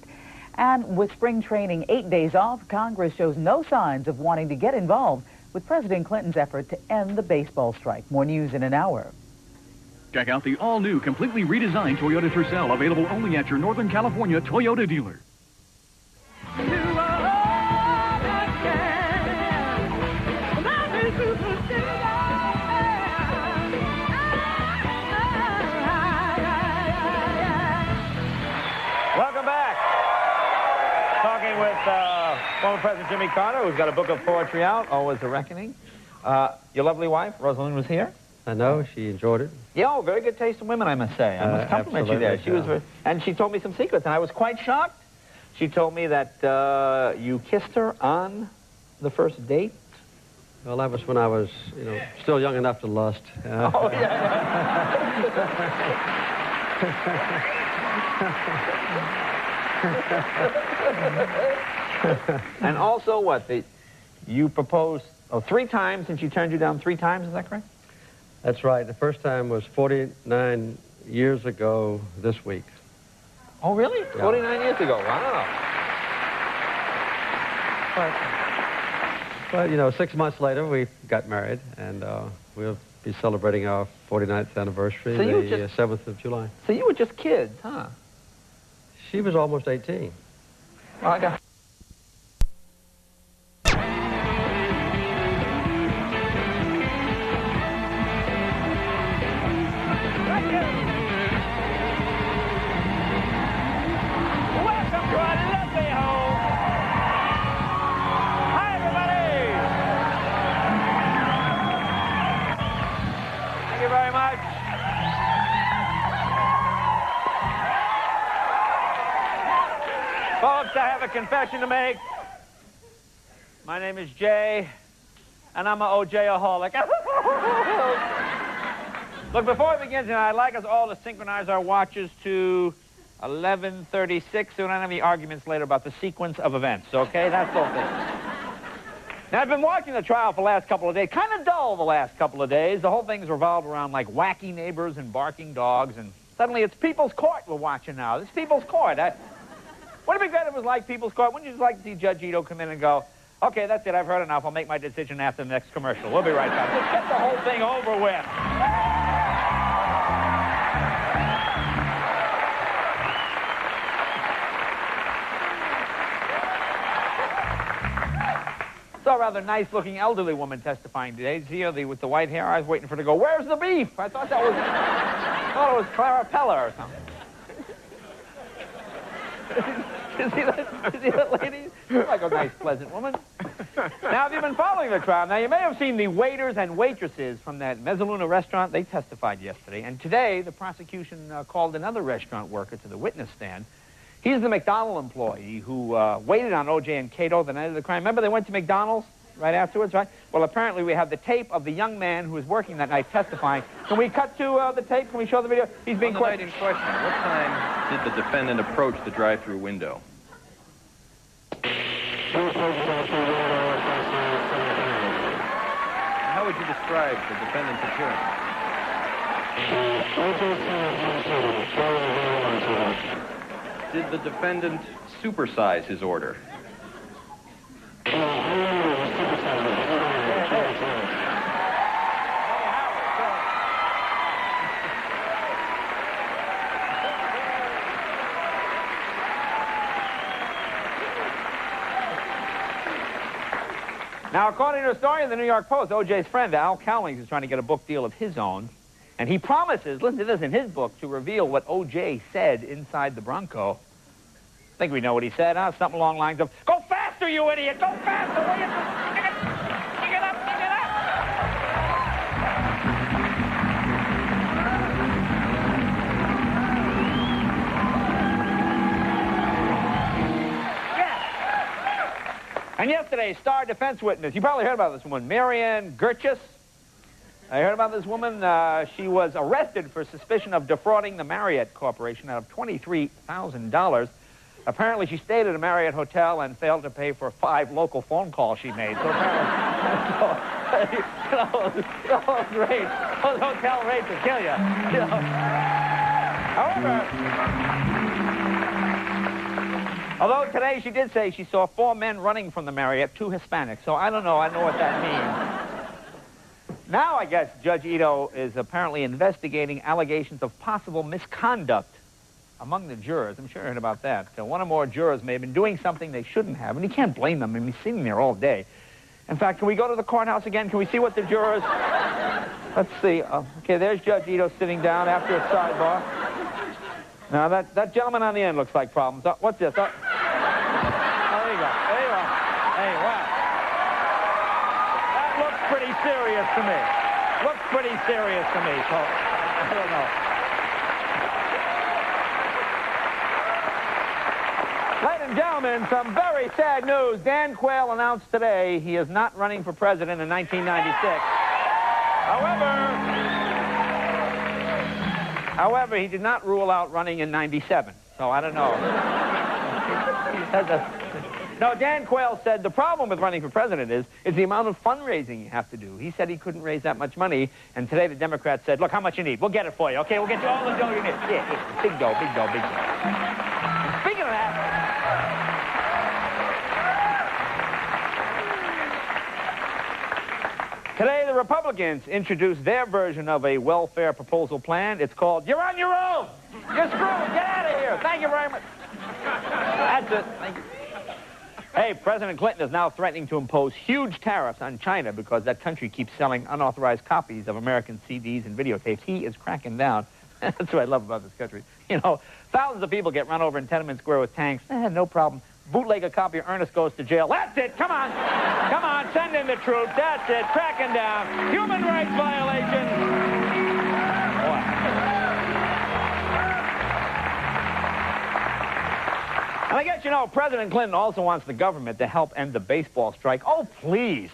And with spring training 8 days off, Congress shows no signs of wanting to get involved with President Clinton's effort to end the baseball strike. More news in an hour. Check out the all-new, completely redesigned Toyota Tercel, available only at your Northern California Toyota dealer. Welcome back. Talking with former President Jimmy Carter, who's got a book of poetry out, Always a Reckoning. Your lovely wife, Rosalind, was here. I know. She enjoyed it. Yeah, very good taste in women, I must say. I must compliment you there. She was, and she told me some secrets, and I was quite shocked. She told me that you kissed her on the first date. Well, that was when I was, still young enough to lust. Oh, yeah. And also what? You proposed 3 times, and she turned you down 3 times, is that correct? That's right. The first time was 49 years ago this week. Oh, really? Yeah. 49 years ago. Wow. But 6 months later, we got married, and we'll be celebrating our 49th anniversary the 7th of July. So you were just kids, huh? She was almost 18. Well, I got... Folks, I have a confession to make. My name is Jay, and I'm an OJ-aholic. Look, before we begin tonight, I'd like us all to synchronize our watches to 11:36 so we don't have any arguments later about the sequence of events, okay? That's the whole thing. Now, I've been watching the trial for the last couple of days. Kind of dull the last couple of days. The whole thing's revolved around, like, wacky neighbors and barking dogs, and suddenly it's People's Court we're watching now. It's People's Court. Wouldn't it be great if it was like People's Court? Wouldn't you just like to see Judge Ito come in and go, okay, that's it, I've heard enough, I'll make my decision after the next commercial. We'll be right back. Let's get the whole thing over with. Saw a rather nice-looking elderly woman testifying today. See her with the white hair? I was waiting for her to go, where's the beef? I thought it was Clara Pella or something. You see that lady? She's like a nice, pleasant woman. Now, have you been following the trial? Now, you may have seen the waiters and waitresses from that Mezzaluna restaurant. They testified yesterday. And today, the prosecution called another restaurant worker to the witness stand. He's the McDonald's employee who waited on O.J. and Cato the night of the crime. Remember, they went to McDonald's right afterwards, right? Well, apparently, we have the tape of the young man who was working that night testifying. Can we cut to the tape? Can we show the video? He's being questioned. On the night in question, what time did the defendant approach the drive-thru window? How would you describe the defendant's appearance? Did the defendant supersize his order? Now, according to a story in the New York Post, O.J.'s friend, Al Cowlings, is trying to get a book deal of his own. And he promises, listen to this, in his book, to reveal what O.J. said inside the Bronco. I think we know what he said, huh? Something along the lines of, go faster, you idiot! Go faster! Will you? Pick it up! Pick it up! And yesterday, star defense witness, you probably heard about this woman, Marianne Gerchus. I heard about this woman. She was arrested for suspicion of defrauding the Marriott Corporation out of $23,000. Apparently, she stayed at a Marriott hotel and failed to pay for 5 local phone calls she made. So apparently, those rates, those hotel rates will kill you. However, although today she did say she saw 4 men running from the Marriott, 2 Hispanics. So I don't know. I don't know what that means. Now, I guess, Judge Ito is apparently investigating allegations of possible misconduct among the jurors. I'm sure you heard about that. One or more jurors may have been doing something they shouldn't have, and you can't blame them. I mean, he's sitting there all day. In fact, can we go to the courthouse again? Can we see what the jurors... Let's see. Okay, there's Judge Ito sitting down after a sidebar. Now, that gentleman on the end looks like problems. What's this? There you go. There you go. Hey, wow. That looks pretty serious to me. Looks pretty serious to me, so I don't know. Ladies and gentlemen, some very sad news. Dan Quayle announced today he is not running for president in 1996. However, he did not rule out running in 97, so I don't know. No, Dan Quayle said the problem with running for president is the amount of fundraising you have to do. He said he couldn't raise that much money, and today the Democrats said, look, how much you need? We'll get it for you, okay? We'll get you all the dough you need. Yeah, big dough, big dough, big dough. Speaking of that... Today, the Republicans introduced their version of a welfare proposal plan. It's called, You're on Your Own! You're screwed! Get out of here! Thank you very much. That's it. Thank you. Hey, President Clinton is now threatening to impose huge tariffs on China because that country keeps selling unauthorized copies of American CDs and videotapes. He is cracking down. That's what I love about this country. You know, thousands of people get run over in Tenement Square with tanks. No problem. Bootleg a copy of Ernest Goes to Jail. That's it. Come on. Come on. Send in the troops. That's it. Cracking down. Human rights violations. And I guess, you know, President Clinton also wants the government to help end the baseball strike. Oh, please.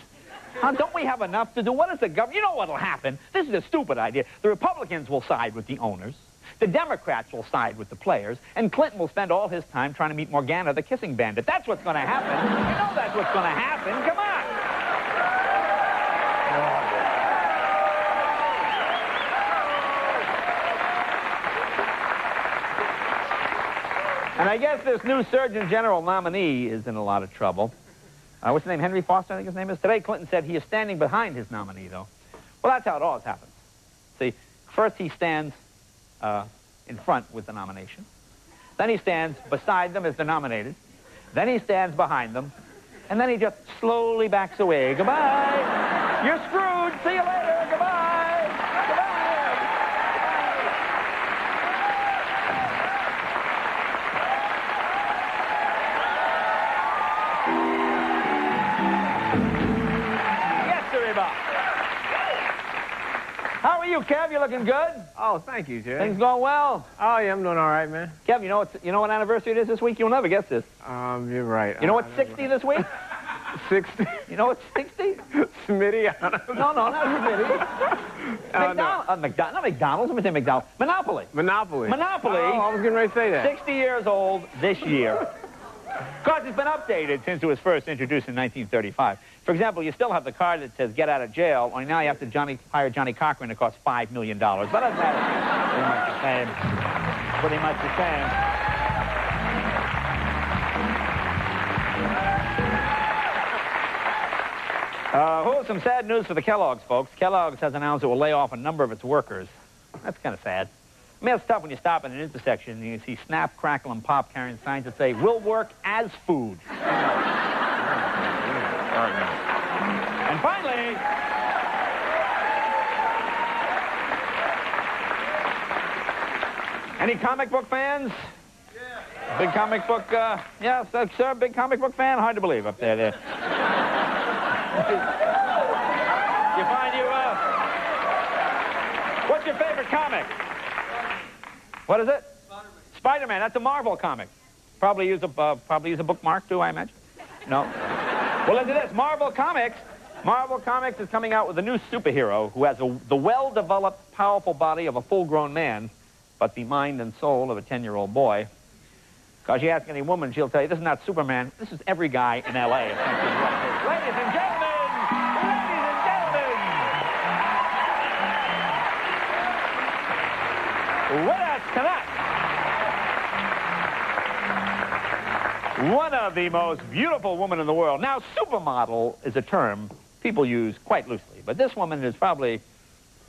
Don't we have enough to do? What is the government? You know what will happen? This is a stupid idea. The Republicans will side with the owners. The Democrats will side with the players. And Clinton will spend all his time trying to meet Morgana, the kissing bandit. That's what's going to happen. You know that's what's going to happen. Come on. And I guess this new Surgeon General nominee is in a lot of trouble. What's his name? Henry Foster, I think his name is. Today, Clinton said he is standing behind his nominee, though. Well, that's how it always happens. See, first he stands in front with the nomination. Then he stands beside them as they're nominated. Then he stands behind them. And then he just slowly backs away. Goodbye. You're screwed. See you later. Goodbye. How are you, Kev? You looking good? Oh, thank you, Jay. Things going well? Oh, yeah, I'm doing all right, man. Kev, you know what anniversary it is this week? You'll never guess this. You're right. You know what's 60 this week? 60? You know what's 60? Smitty? I don't know. No, not Smitty. McDonald's. Not McDonald's. Let me say McDonald's. Monopoly. Monopoly. Monopoly. Oh, I was getting ready to say that. 60 years old this year. Of course, it's been updated since it was first introduced in 1935. For example, you still have the card that says get out of jail, only now you have to hire Johnny Cochran. It costs $5 million. But it doesn't matter. Pretty much the same. Pretty much the same. Some sad news for the Kellogg's, folks. Kellogg's has announced it will lay off a number of its workers. That's kind of sad. I mean, it's tough when you stop at an intersection and you see Snap, Crackle, and Pop carrying signs that say, "We'll work as food." And finally, any comic book fans? Yeah. Big comic book, yes, sir, big comic book fan? Hard to believe up there. You find you, what's your favorite comic? What is it? Spider-Man. That's a Marvel comic. Probably use a bookmark, too, I imagine. No. Well, listen to this. Marvel Comics is coming out with a new superhero who has the well-developed, powerful body of a full-grown man, but the mind and soul of a 10-year-old boy. Because you ask any woman, she'll tell you, this is not Superman. This is every guy in L.A. Ladies and gentlemen! With us tonight, one of the most beautiful women in the world. Now, supermodel is a term people use quite loosely, but this woman is probably,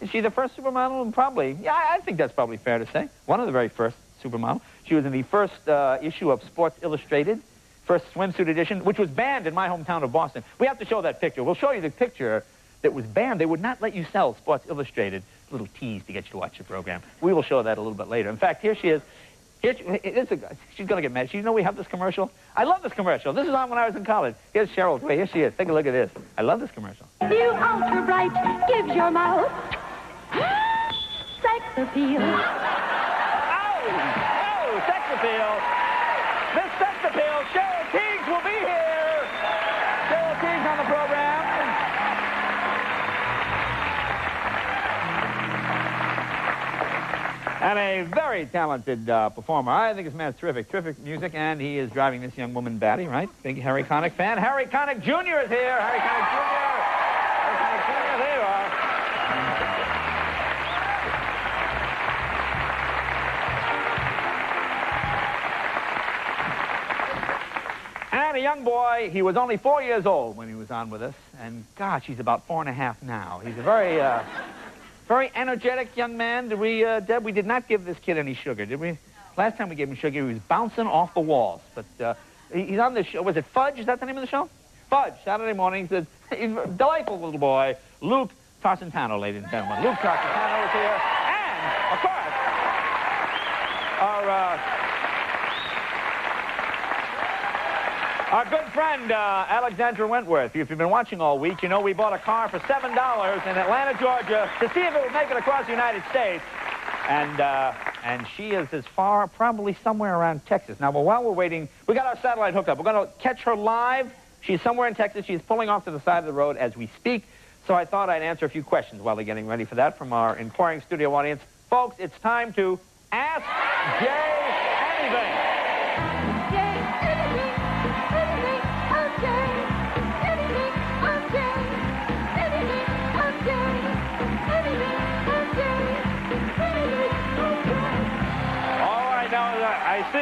is she the first supermodel? Probably. Yeah, I think that's probably fair to say. One of the very first supermodel. She was in the first issue of Sports Illustrated, first swimsuit edition, which was banned in my hometown of Boston. We have to show that picture. We'll show you the picture that was banned. They would not let you sell Sports Illustrated. Little tease to get you to watch the program. We will show that a little bit later. In fact, here she is. She's going to get mad. You know we have this commercial? I love this commercial. This is on when I was in college. Here's Cheryl. Wait, here she is. Take a look at this. I love this commercial. New Ultra Bright gives your mouth sex appeal. Oh, sex appeal. This sex appeal, Cheryl Teagues will be here. Cheryl Teagues on the program. And a very talented performer. I think this man's terrific. Terrific music, and he is driving this young woman batty, right? Big Harry Connick fan. Harry Connick Jr. is here. Harry Connick Jr. Harry Connick Jr. There you are. And a young boy, he was only 4 years old when he was on with us. And, gosh, he's about 4.5 now. He's a very... very energetic young man. Did we, Deb, we did not give this kid any sugar, did we? Last time we gave him sugar, he was bouncing off the walls. But he's on the show. Was it Fudge? Is that the name of the show? Fudge, Saturday mornings. He's a delightful little boy. Luke Tarsentano, ladies and gentlemen. Luke Tarsentano is here. And, of course, our good friend, Alexandra Wentworth. If you've been watching all week, you know we bought a car for $7 in Atlanta, Georgia, to see if it would make it across the United States. And she is as far, probably somewhere around Texas. Now, well, while we're waiting, we got our satellite hooked up. We're going to catch her live. She's somewhere in Texas. She's pulling off to the side of the road as we speak. So I thought I'd answer a few questions while they're getting ready for that from our inquiring studio audience. Folks, it's time to Ask Jay Anything. I see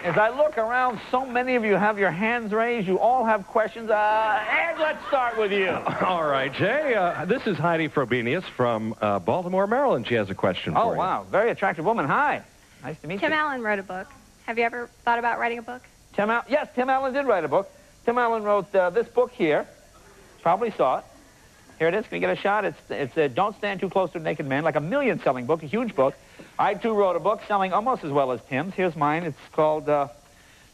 as I look around, so many of you have your hands raised. You all have questions. Ed, let's start with you. All right, Jay. This is Heidi Frobenius from Baltimore, Maryland. She has a question for you. Oh, wow. Very attractive woman. Hi. Nice to meet you. Tim Allen wrote a book. Have you ever thought about writing a book? Yes, Tim Allen did write a book. Tim Allen wrote this book here. Probably saw it. Here it is. Can you get a shot? It's Don't Stand Too Close to a Naked Man, like a million-selling book, a huge book. I, too, wrote a book selling almost as well as Tim's. Here's mine. It's called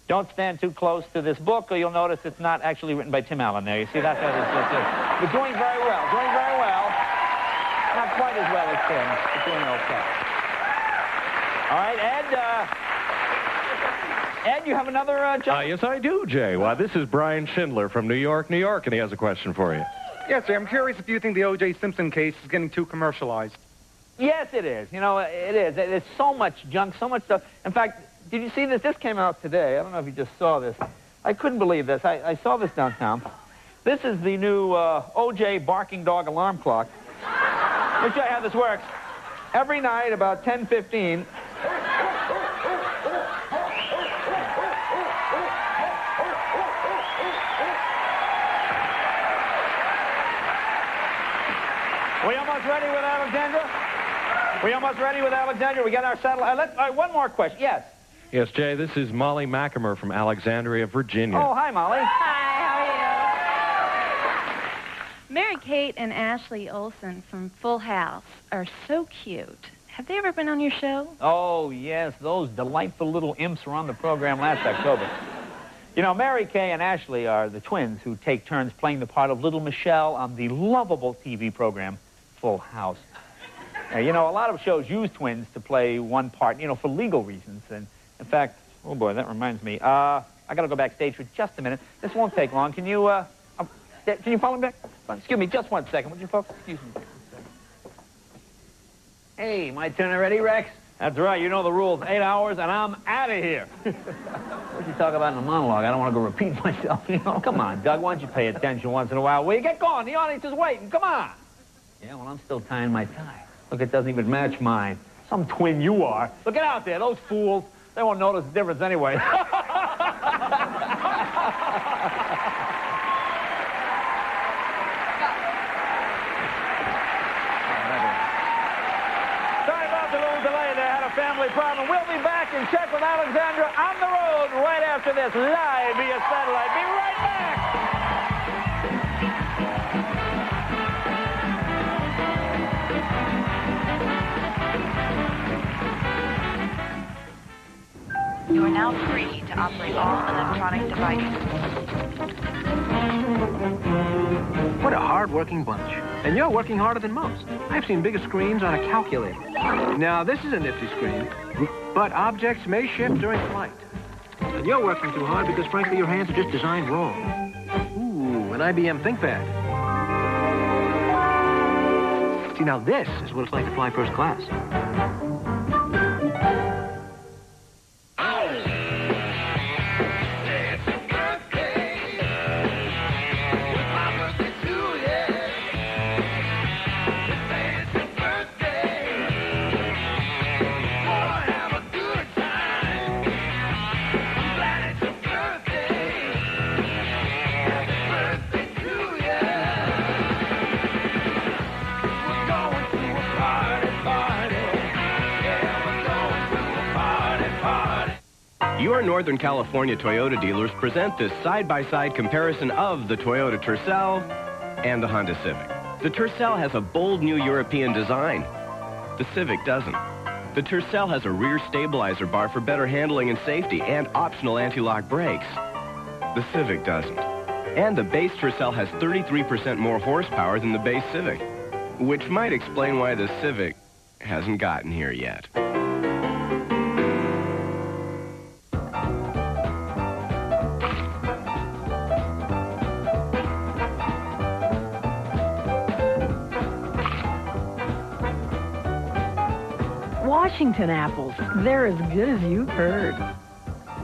Don't Stand Too Close to This Book, or you'll notice it's not actually written by Tim Allen there. You see, that's we're doing very well. Doing very well. Not quite as well as Tim's, but doing okay. All right, Ed, you have another job? Yes, I do, Jay. Well, this is Brian Schindler from New York, New York, and he has a question for you. Yes, sir. I'm curious if you think the O.J. Simpson case is getting too commercialized. Yes, it is. You know, it is. There's so much junk, so much stuff. In fact, did you see this? This came out today. I don't know if you just saw this. I couldn't believe this. I saw this downtown. This is the new O.J. barking dog alarm clock. Let me show you how this works. Every night, about 10:15... We almost ready with Alexandra? We almost ready with Alexandra? We got our satellite. One more question. Yes. Yes, Jay, this is Molly McAmer from Alexandria, Virginia. Oh, hi, Molly. Hi, how Mary-Kate and Ashley Olsen from Full House are so cute. Have they ever been on your show? Oh, yes. Those delightful little imps were on the program last October. You know, Mary Kay and Ashley are the twins who take turns playing the part of Little Michelle on the lovable TV program Full House. You know, a lot of shows use twins to play one part, you know, for legal reasons. And, in fact, oh, boy, that reminds me. I got to go backstage for just a minute. This won't take long. Can you follow me back? Excuse me, just 1 second, would you, folks? Excuse me. Hey, my turn already, Rex? That's right. You know the rules. 8 hours, and I'm out of here. What you talk about in a monologue? I don't want to go repeat myself, you know? Come on, Doug. Why don't you pay attention once in a while? Will you get going? The audience is waiting. Come on. Yeah, well, I'm still tying my tie. Look, it doesn't even match mine. Some twin you are. Look, get out there. Those fools. They won't notice the difference anyway. Family problem. We'll be back and check with Alexandra on the road right after this, live via satellite. Be right back. You are now free to operate all electronic devices. What a hard-working bunch. And you're working harder than most. I've seen bigger screens on a calculator. Now, this is a nifty screen, but objects may shift during flight. And you're working too hard because, frankly, your hands are just designed wrong. Ooh, an IBM ThinkPad. See, now this is what it's like to fly first class. Your Northern California Toyota dealers present this side-by-side comparison of the Toyota Tercel and the Honda Civic. The Tercel has a bold new European design. The Civic doesn't. The Tercel has a rear stabilizer bar for better handling and safety and optional anti-lock brakes. The Civic doesn't. And the base Tercel has 33% more horsepower than the base Civic, which might explain why the Civic hasn't gotten here yet. Washington apples. They're as good as you've heard.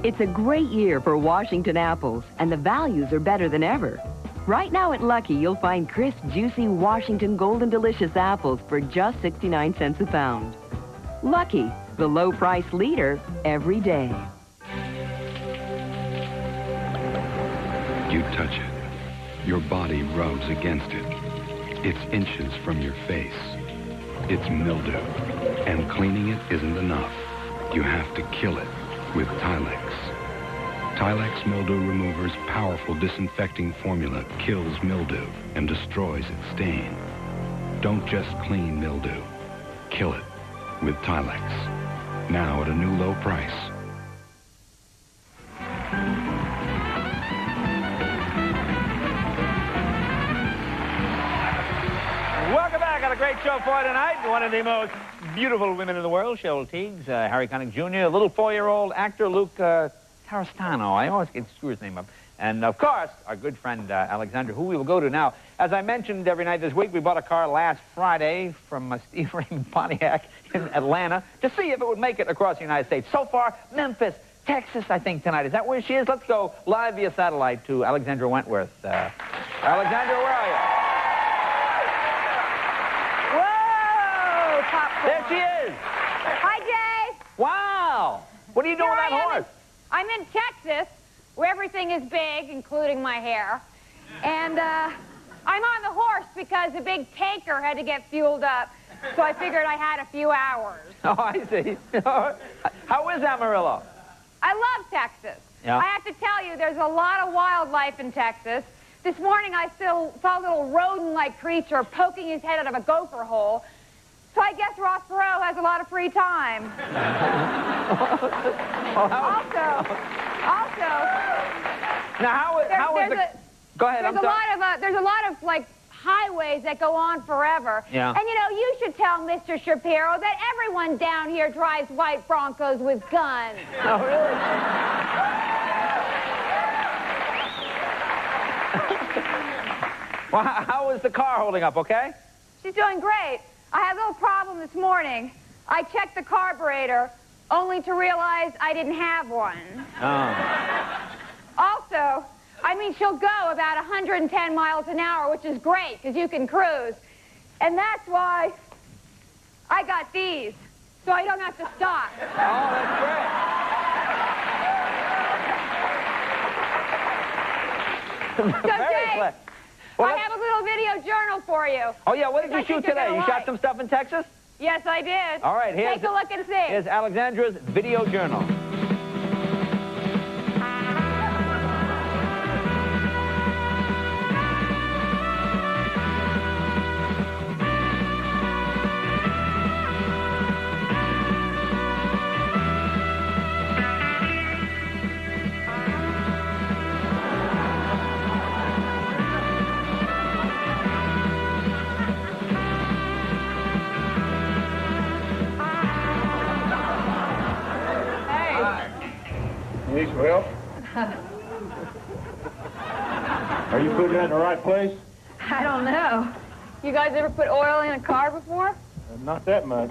It's a great year for Washington apples, and the values are better than ever. Right now at Lucky, you'll find crisp, juicy Washington Golden Delicious apples for just 69 cents a pound. Lucky, the low price leader every day. You touch it. Your body rubs against it. It's inches from your face. It's mildew. And cleaning it isn't enough. You have to kill it with Tilex. Tilex Mildew Remover's powerful disinfecting formula kills mildew and destroys its stain. Don't just clean mildew. Kill it with Tilex. Now at a new low price. Welcome back. Got a great show for you tonight. One of the most beautiful women in the world, Cheryl Teagues, Harry Connick Jr., a little 4-year-old actor, Luke Tarastano. I always get screw his name up. And, of course, our good friend Alexandra, who we will go to now. As I mentioned every night this week, we bought a car last Friday from Steve Raymond Pontiac in Atlanta to see if it would make it across the United States. So far, Memphis, Texas, I think, tonight. Is that where she is? Let's go live via satellite to Alexandra Wentworth. Alexandra, where are you? Whoa! Popcorn. There she is. Hi, Jay. Wow. What are you doing with that horse? I'm in Texas, where everything is big, including my hair. And I'm on the horse because a big tanker had to get fueled up, so I figured I had a few hours. Oh, I see. How is Amarillo? I love Texas. Yeah. I have to tell you, there's a lot of wildlife in Texas. This morning I saw a little rodent-like creature poking his head out of a gopher hole. So I guess Ross Perot has a lot of free time. Now, how is the... Go ahead, There's a lot of, like, highways that go on forever. Yeah. And, you know, you should tell Mr. Shapiro that everyone down here drives white Broncos with guns. Oh, really? Well, how is the car holding up, okay? She's doing great. I had a little problem this morning. I checked the carburetor, only to realize I didn't have one. Oh. Also, I mean, she'll go about 110 miles an hour, which is great, because you can cruise. And that's why I got these, so I don't have to stop. Oh, that's great. So, Jay, I have a little video journal for you. Oh, yeah, what did you shoot today? You shot some stuff in Texas? Yes, I did. All right, take a look and see. Here's Alexandra's video journal. Need some help? Are you putting that in the right place? I don't know. You guys ever put oil in a car before? Not that much.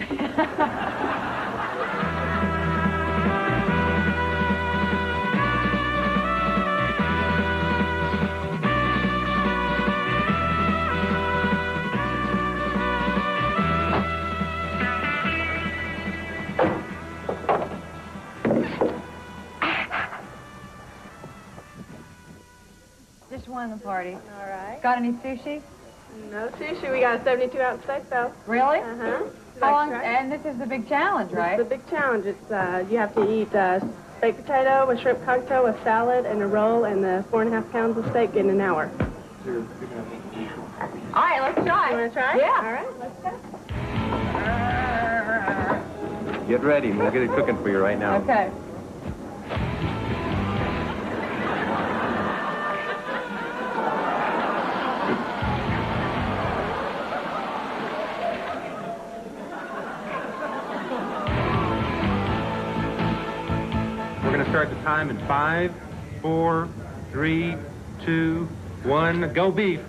Just won the party. All right. Got any sushi? No sushi. We got a 72-ounce steak, though. Really? Uh-huh. How long? And this is the big challenge, right? It's the big challenge. It's you have to eat baked potato with shrimp cocktail with salad and a roll and the 4.5 pounds of steak in an hour. All right, let's try. You want to try? Yeah. All right, let's go. Get ready. We'll get it cooking for you right now. Okay. We're going to start the time in 5, 4, 3, 2, 1. Go beef.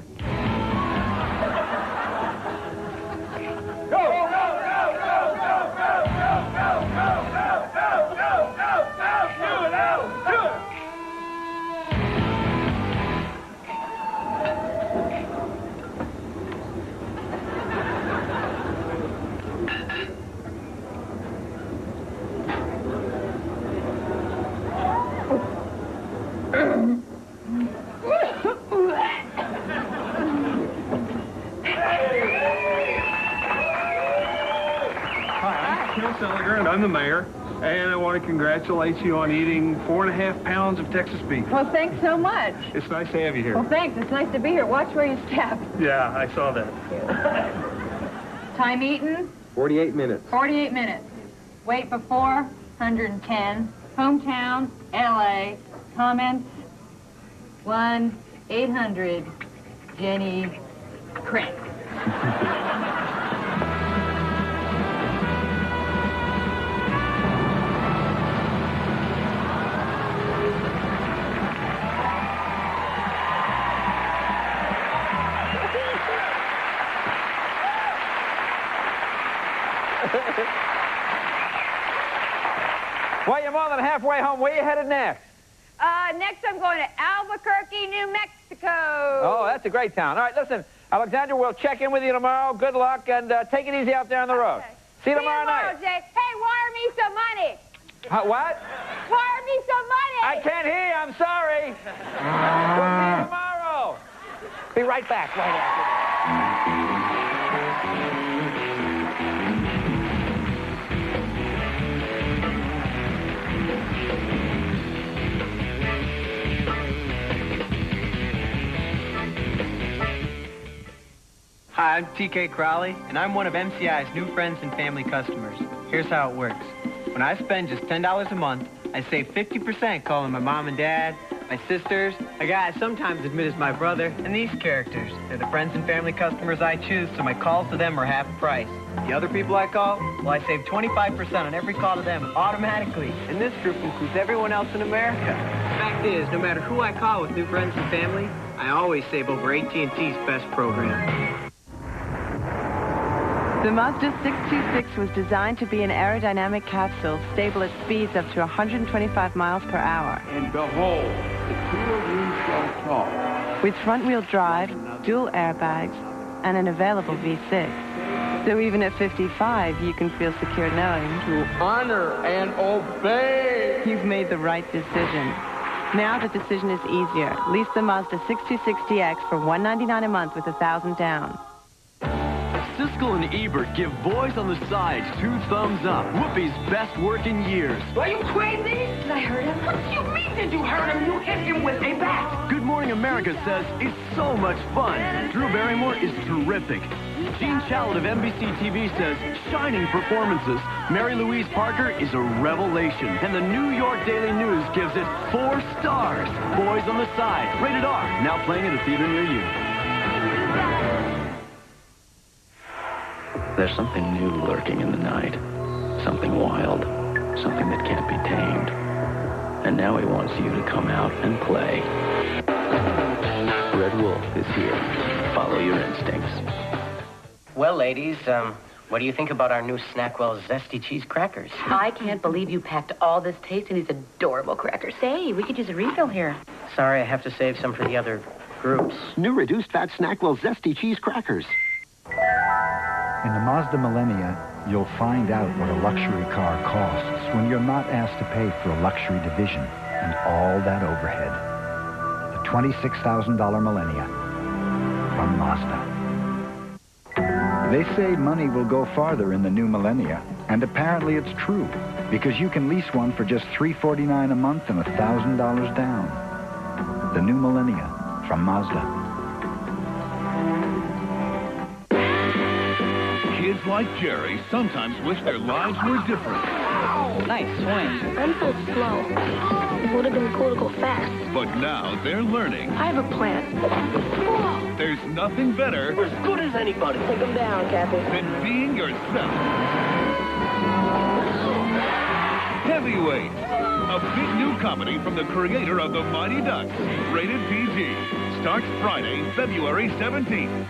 I'm the mayor, and I want to congratulate you on eating 4.5 pounds of Texas beef. Well, thanks so much. It's nice to have you here. Well, thanks. It's nice to be here. Watch where you step. Yeah, I saw that. Time eaten? 48 minutes. 48 minutes. Weight before, 110. Hometown, L.A. Comments, 1-800 Jenny Crank. Well, you're more than halfway home. Where are you headed next? Next I'm going to Albuquerque, New Mexico. Oh, that's a great town. All right, listen, Alexandra, we'll check in with you tomorrow. Good luck, and take it easy out there on the road. Okay. See you tomorrow night. Jay. Hey, wire me some money. What? Wire me some money. I can't hear you. I'm sorry. We'll see you tomorrow. Be right back. Right after this. Hi, I'm TK Crowley, and I'm one of MCI's new friends and family customers. Here's how it works. When I spend just $10 a month, I save 50% calling my mom and dad, my sisters, a guy I sometimes admit is my brother, and these characters. They're the friends and family customers I choose, so my calls to them are half price. The other people I call, well, I save 25% on every call to them automatically. And this group includes everyone else in America. The fact is, no matter who I call with new friends and family, I always save over AT&T's best program. The Mazda 626 was designed to be an aerodynamic capsule, stable at speeds up to 125 miles per hour. And behold, the two of you shall talk. With front-wheel drive, dual airbags, and an available V6. So even at 55, you can feel secure knowing To honor and obey. you've made the right decision. Now the decision is easier. Lease the Mazda 626DX for $199 a month with $1,000 down. Siskel and Ebert give Boys on the Sides 2 thumbs up. Whoopi's best work in years. Are you crazy? Did I hurt him? What do you mean did you hurt him? You hit him with a bat. Good Morning America says it's so much fun. Drew Barrymore is terrific. Gene Shalit of NBC TV says shining performances. Mary Louise Parker is a revelation. And the New York Daily News gives it 4 stars. Boys on the Side. Rated R. Now playing at a theater near you. There's something new lurking in the night. Something wild. Something that can't be tamed. And now he wants you to come out and play. Red Wolf is here. Follow your instincts. Well, ladies, what do you think about our new Snackwell Zesty Cheese Crackers? I can't believe you packed all this taste in these adorable crackers. Say, we could use a refill here. Sorry, I have to save some for the other groups. New reduced fat Snackwell Zesty Cheese Crackers. In the Mazda Millennia, you'll find out what a luxury car costs when you're not asked to pay for a luxury division and all that overhead. The $26,000 Millennia from Mazda. They say money will go farther in the new Millennia, and apparently it's true, because you can lease one for just $349 a month and $1,000 down. The new Millennia from Mazda. Kids like Jerry sometimes wish their lives were different. Nice swing. I'm so slow. It would have been cool to go fast. But now they're learning. I have a plan. Whoa. There's nothing better. We're as good as anybody. Take him down, Kathy. Than being yourself. Heavyweight. A big new comedy from the creator of The Mighty Ducks. Rated PG. Starts Friday, February 17th.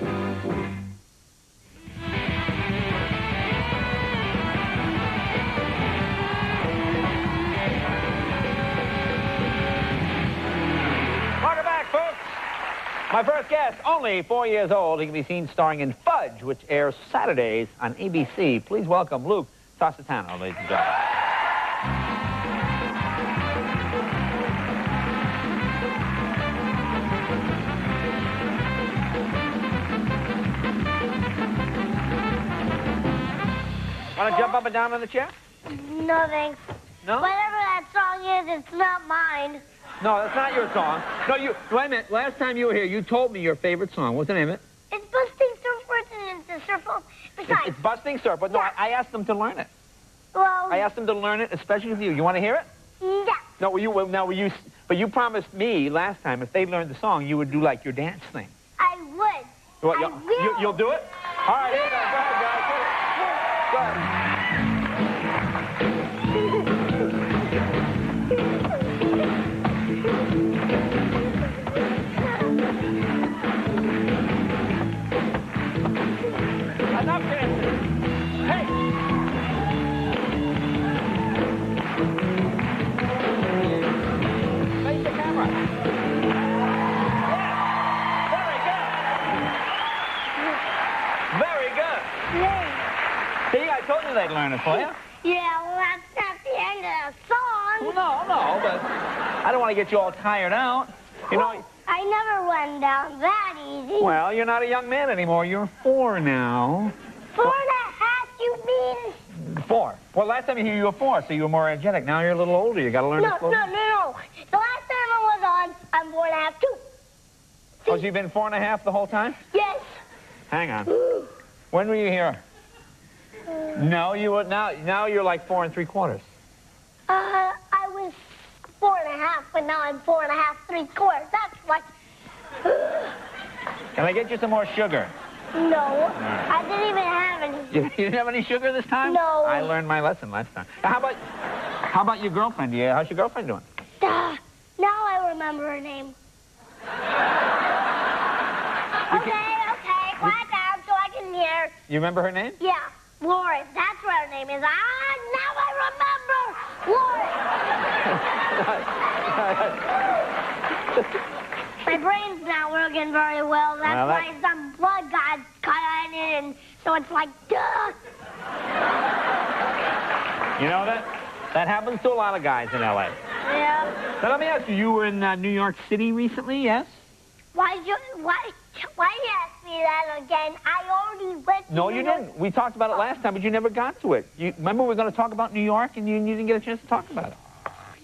My first guest, only 4 years old. He can be seen starring in Fudge, which airs Saturdays on ABC. Please welcome Luke Sassatano, ladies and gentlemen. Want to jump up and down on the chair? No, thanks. No? Whatever that song is, it's not mine. No, that's not your song. No, wait a minute. Last time you were here, you told me your favorite song. What's the name of it? It's Busting Surfboards and it's a surfboard. Besides. It's Busting Surfboards. No, I asked them to learn it. Well. I asked them to learn it, especially with you. You want to hear it? Yeah. No, but you promised me last time if they learned the song, you would do like your dance thing. I would. What, you'll do it? All right, here we go. Go ahead, guys. Go ahead. Enough dancing. Hey! Face the camera. Yeah. Very good. See, I told you they'd learn it for you. Yeah, well, that's not the end of the song. Well, no, but I don't want to get you all tired out. You know. I never went down that easy. Well, you're not a young man anymore. You're 4 now. 4.5, you mean? 4. Well, last time you were 4, so you were more energetic. Now you're a little older. You got to learn to slow down. No. The last time I was on, I'm 4.5 too. Oh, so you've been 4.5 the whole time? Yes. Hang on. When were you here? No, you were now you're like 4 3/4. I was 4 1/2, but now I'm 4 1/2 3/4. That's what. Can I get you some more sugar? No, I didn't even have any. You didn't have any sugar this time? No. I learned my lesson last time. How about your girlfriend? How's your girlfriend doing? Now I remember her name. Okay, quiet down so I can hear. You remember her name? Yeah, Lauren. That's what her name is. Now I remember. Lauren. My brain's not working very well. That's why some blood got cut in it, and so it's like, duh. You know that happens to a lot of guys in L.A. Yeah. Now let me ask you, you were in New York City recently, yes? Why you ask me that again? I already went to No, you didn't. We talked about it last time, but you never got to it. Remember we were going to talk about New York, and you didn't get a chance to talk about it.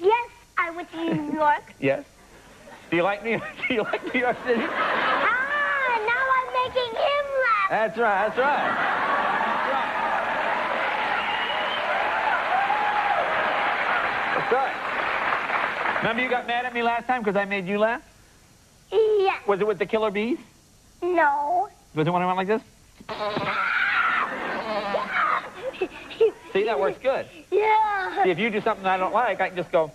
Yes, I went to New York. Yes? Do you like New York? Do you like New York City? Now I'm making him laugh. That's right. That's right. Remember you got mad at me last time because I made you laugh? Yes. Was it with the killer bees? No. Was it when I went like this? See, that works good. Yeah. See, if you do something I don't like, I can just go.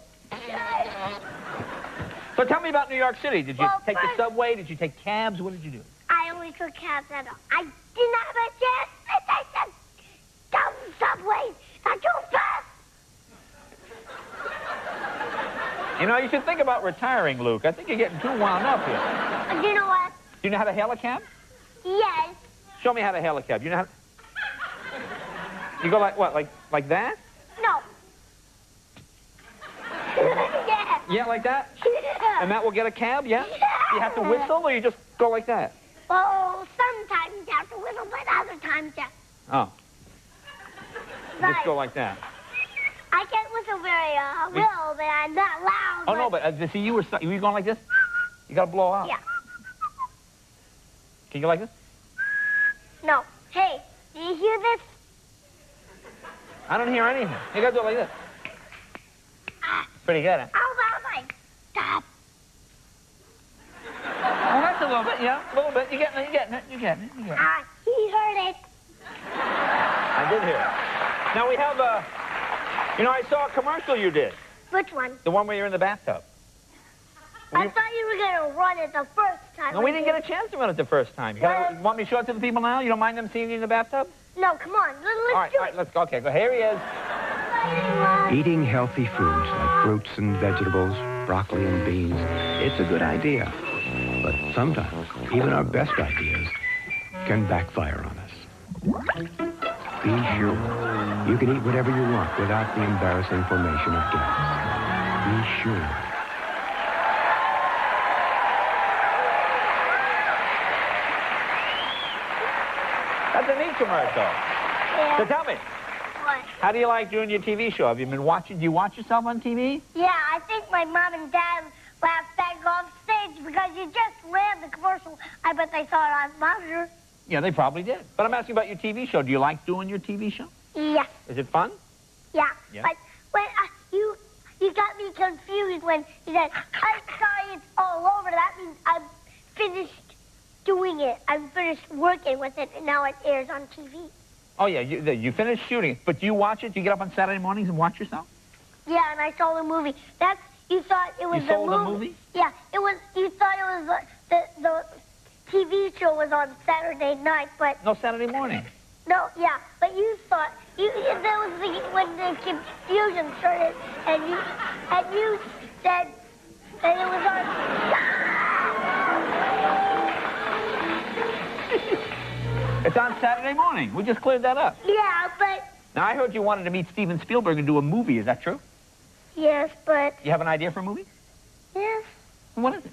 So tell me about New York City. Did you take the subway? Did you take cabs? What did you do? I only took cabs at all. I didn't have a chance to take the dumb subways. They're too fast. You know, you should think about retiring, Luke. I think you're getting too wound up here. Do you know what? Do you know how to hail a cab? Yes. Show me how to hail a cab. You know how to... You go like what? Like that? No. Yeah. Yeah, like that? Yeah. And that will get a cab, yeah? Yeah. You have to whistle or you just go like that? Well, sometimes you have to whistle, but other times you... Oh. You just go like that. I can't whistle very well, but I'm not loud. Oh, no, but see, you were going like this? You got to blow out. Yeah. Can you go like this? No. Hey, do you hear this? I don't hear anything. You got to do it like this. Pretty good, huh? How about like stop? Oh, that's a little bit, yeah. A little bit. You're getting it. He heard it. I did hear it. Now we have you know, I saw a commercial you did. Which one? The one where you're in the bathtub. I thought you were going to run it the first time. No, we didn't get a chance to run it the first time. You want me to show it to the people now? You don't mind them seeing you in the bathtub? No, come on. Let's do it. All right, let's go. Okay, go. Here he is. Eating healthy foods like fruits and vegetables, broccoli and beans, it's a good idea. But sometimes, even our best ideas can backfire on us. Be sure you can eat whatever you want without the embarrassing formation of gas. Be sure. That's a neat commercial. Yeah. So tell me, What? how do you like doing your TV show? Have you been watching? Do you watch yourself on TV? Yeah, I think my mom and dad laughed back off stage because you just ran the commercial. I bet they saw it on monitor. Yeah, they probably did. But I'm asking about your TV show. Do you like doing your TV show? Yeah. Is it fun? Yeah. Yeah. But when you got me confused when you said, I'm sorry it's all over. That means I'm finished doing it. I'm finished working with it, and now it airs on TV. Oh, yeah, you finished shooting. But do you watch it? Do you get up on Saturday mornings and watch yourself? Yeah, and I saw the movie. You thought it was You saw the movie? Yeah, it was. You thought it was the TV show was on Saturday night, but No, Saturday morning. no, yeah, but you thought that was when the confusion started, and you said that it was on. It's on Saturday morning. We just cleared that up. Yeah, but Now, I heard you wanted to meet Steven Spielberg and do a movie. Is that true? yes, but You have an idea for a movie? yes. What is it?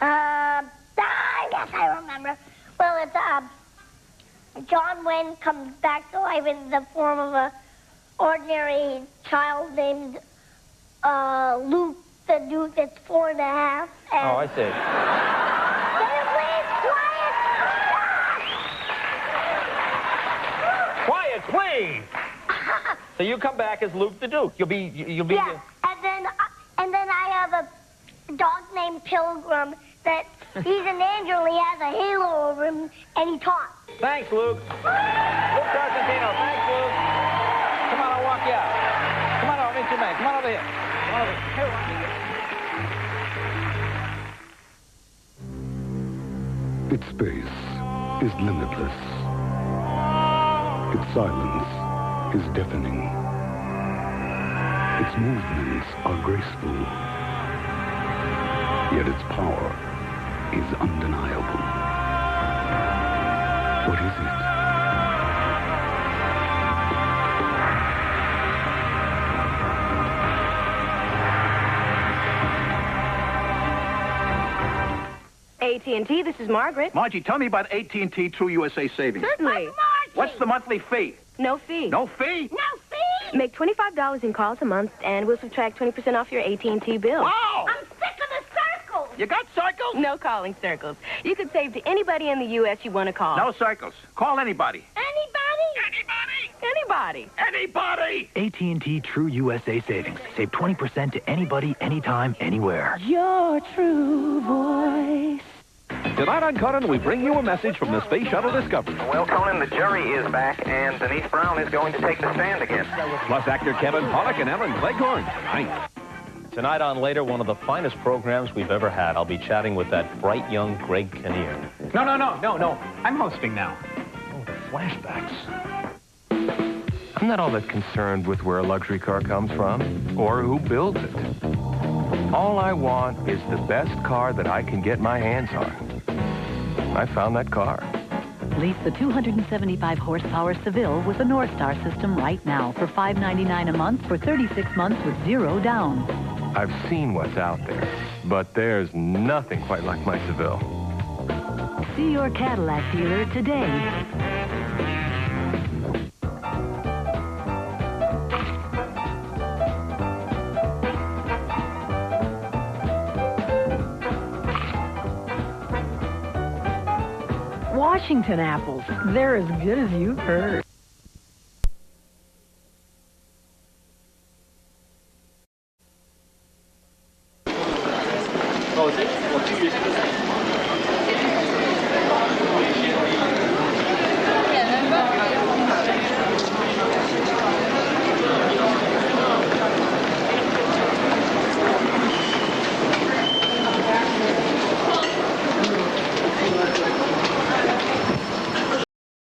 Yes, I remember. Well, it's John Wayne comes back to life in the form of a ordinary child named Luke the Duke that's 4 1/2. Oh, I see. Can you please quiet? Please. So you come back as Luke the Duke. You'll be. Yeah, and then I have a dog named Pilgrim that he's an angel. He has a halo over him, and he talks. Thanks, Luke. Luke Argentino. Thanks, Luke. Come on, I'll walk you out. Come on, I'll meet you, man. Come on over here. Come on over here. Here, walk me. Its space is limitless. Its silence is deafening. Its movements are graceful. Yet its power is undeniable. What is it? AT&T, this is Margaret. Margie, tell me about AT&T True USA Savings. Certainly. What's the monthly fee? No fee. No fee? No fee! Make $25 in calls a month, and we'll subtract 20% off your AT&T bill. Wow! I'm sick of the circles! You got circles? No calling circles. You could save to anybody in the U.S. you want to call. No circles. Call anybody. Anybody? Anybody! AT&T True USA Savings. Save 20% to anybody, anytime, anywhere. Your true voice. Tonight on Conan, we bring you a message from the Space Shuttle Discovery. Well, Conan, the jury is back, and Denise Brown is going to take the stand again. Plus actor Kevin Pollak and Ellen Cleghorn tonight. Tonight on Later, one of the finest programs we've ever had. I'll be chatting with that bright young Greg Kinnear. No. I'm hosting now. Oh, the flashbacks. I'm not all that concerned with where a luxury car comes from or who builds it. All I want is the best car that I can get my hands on. I found that car. Lease the 275-horsepower Seville with the North Star system right now for $599 a month for 36 months with zero down. I've seen what's out there, but there's nothing quite like my Seville. See your Cadillac dealer today. Washington apples. They're as good as you've heard.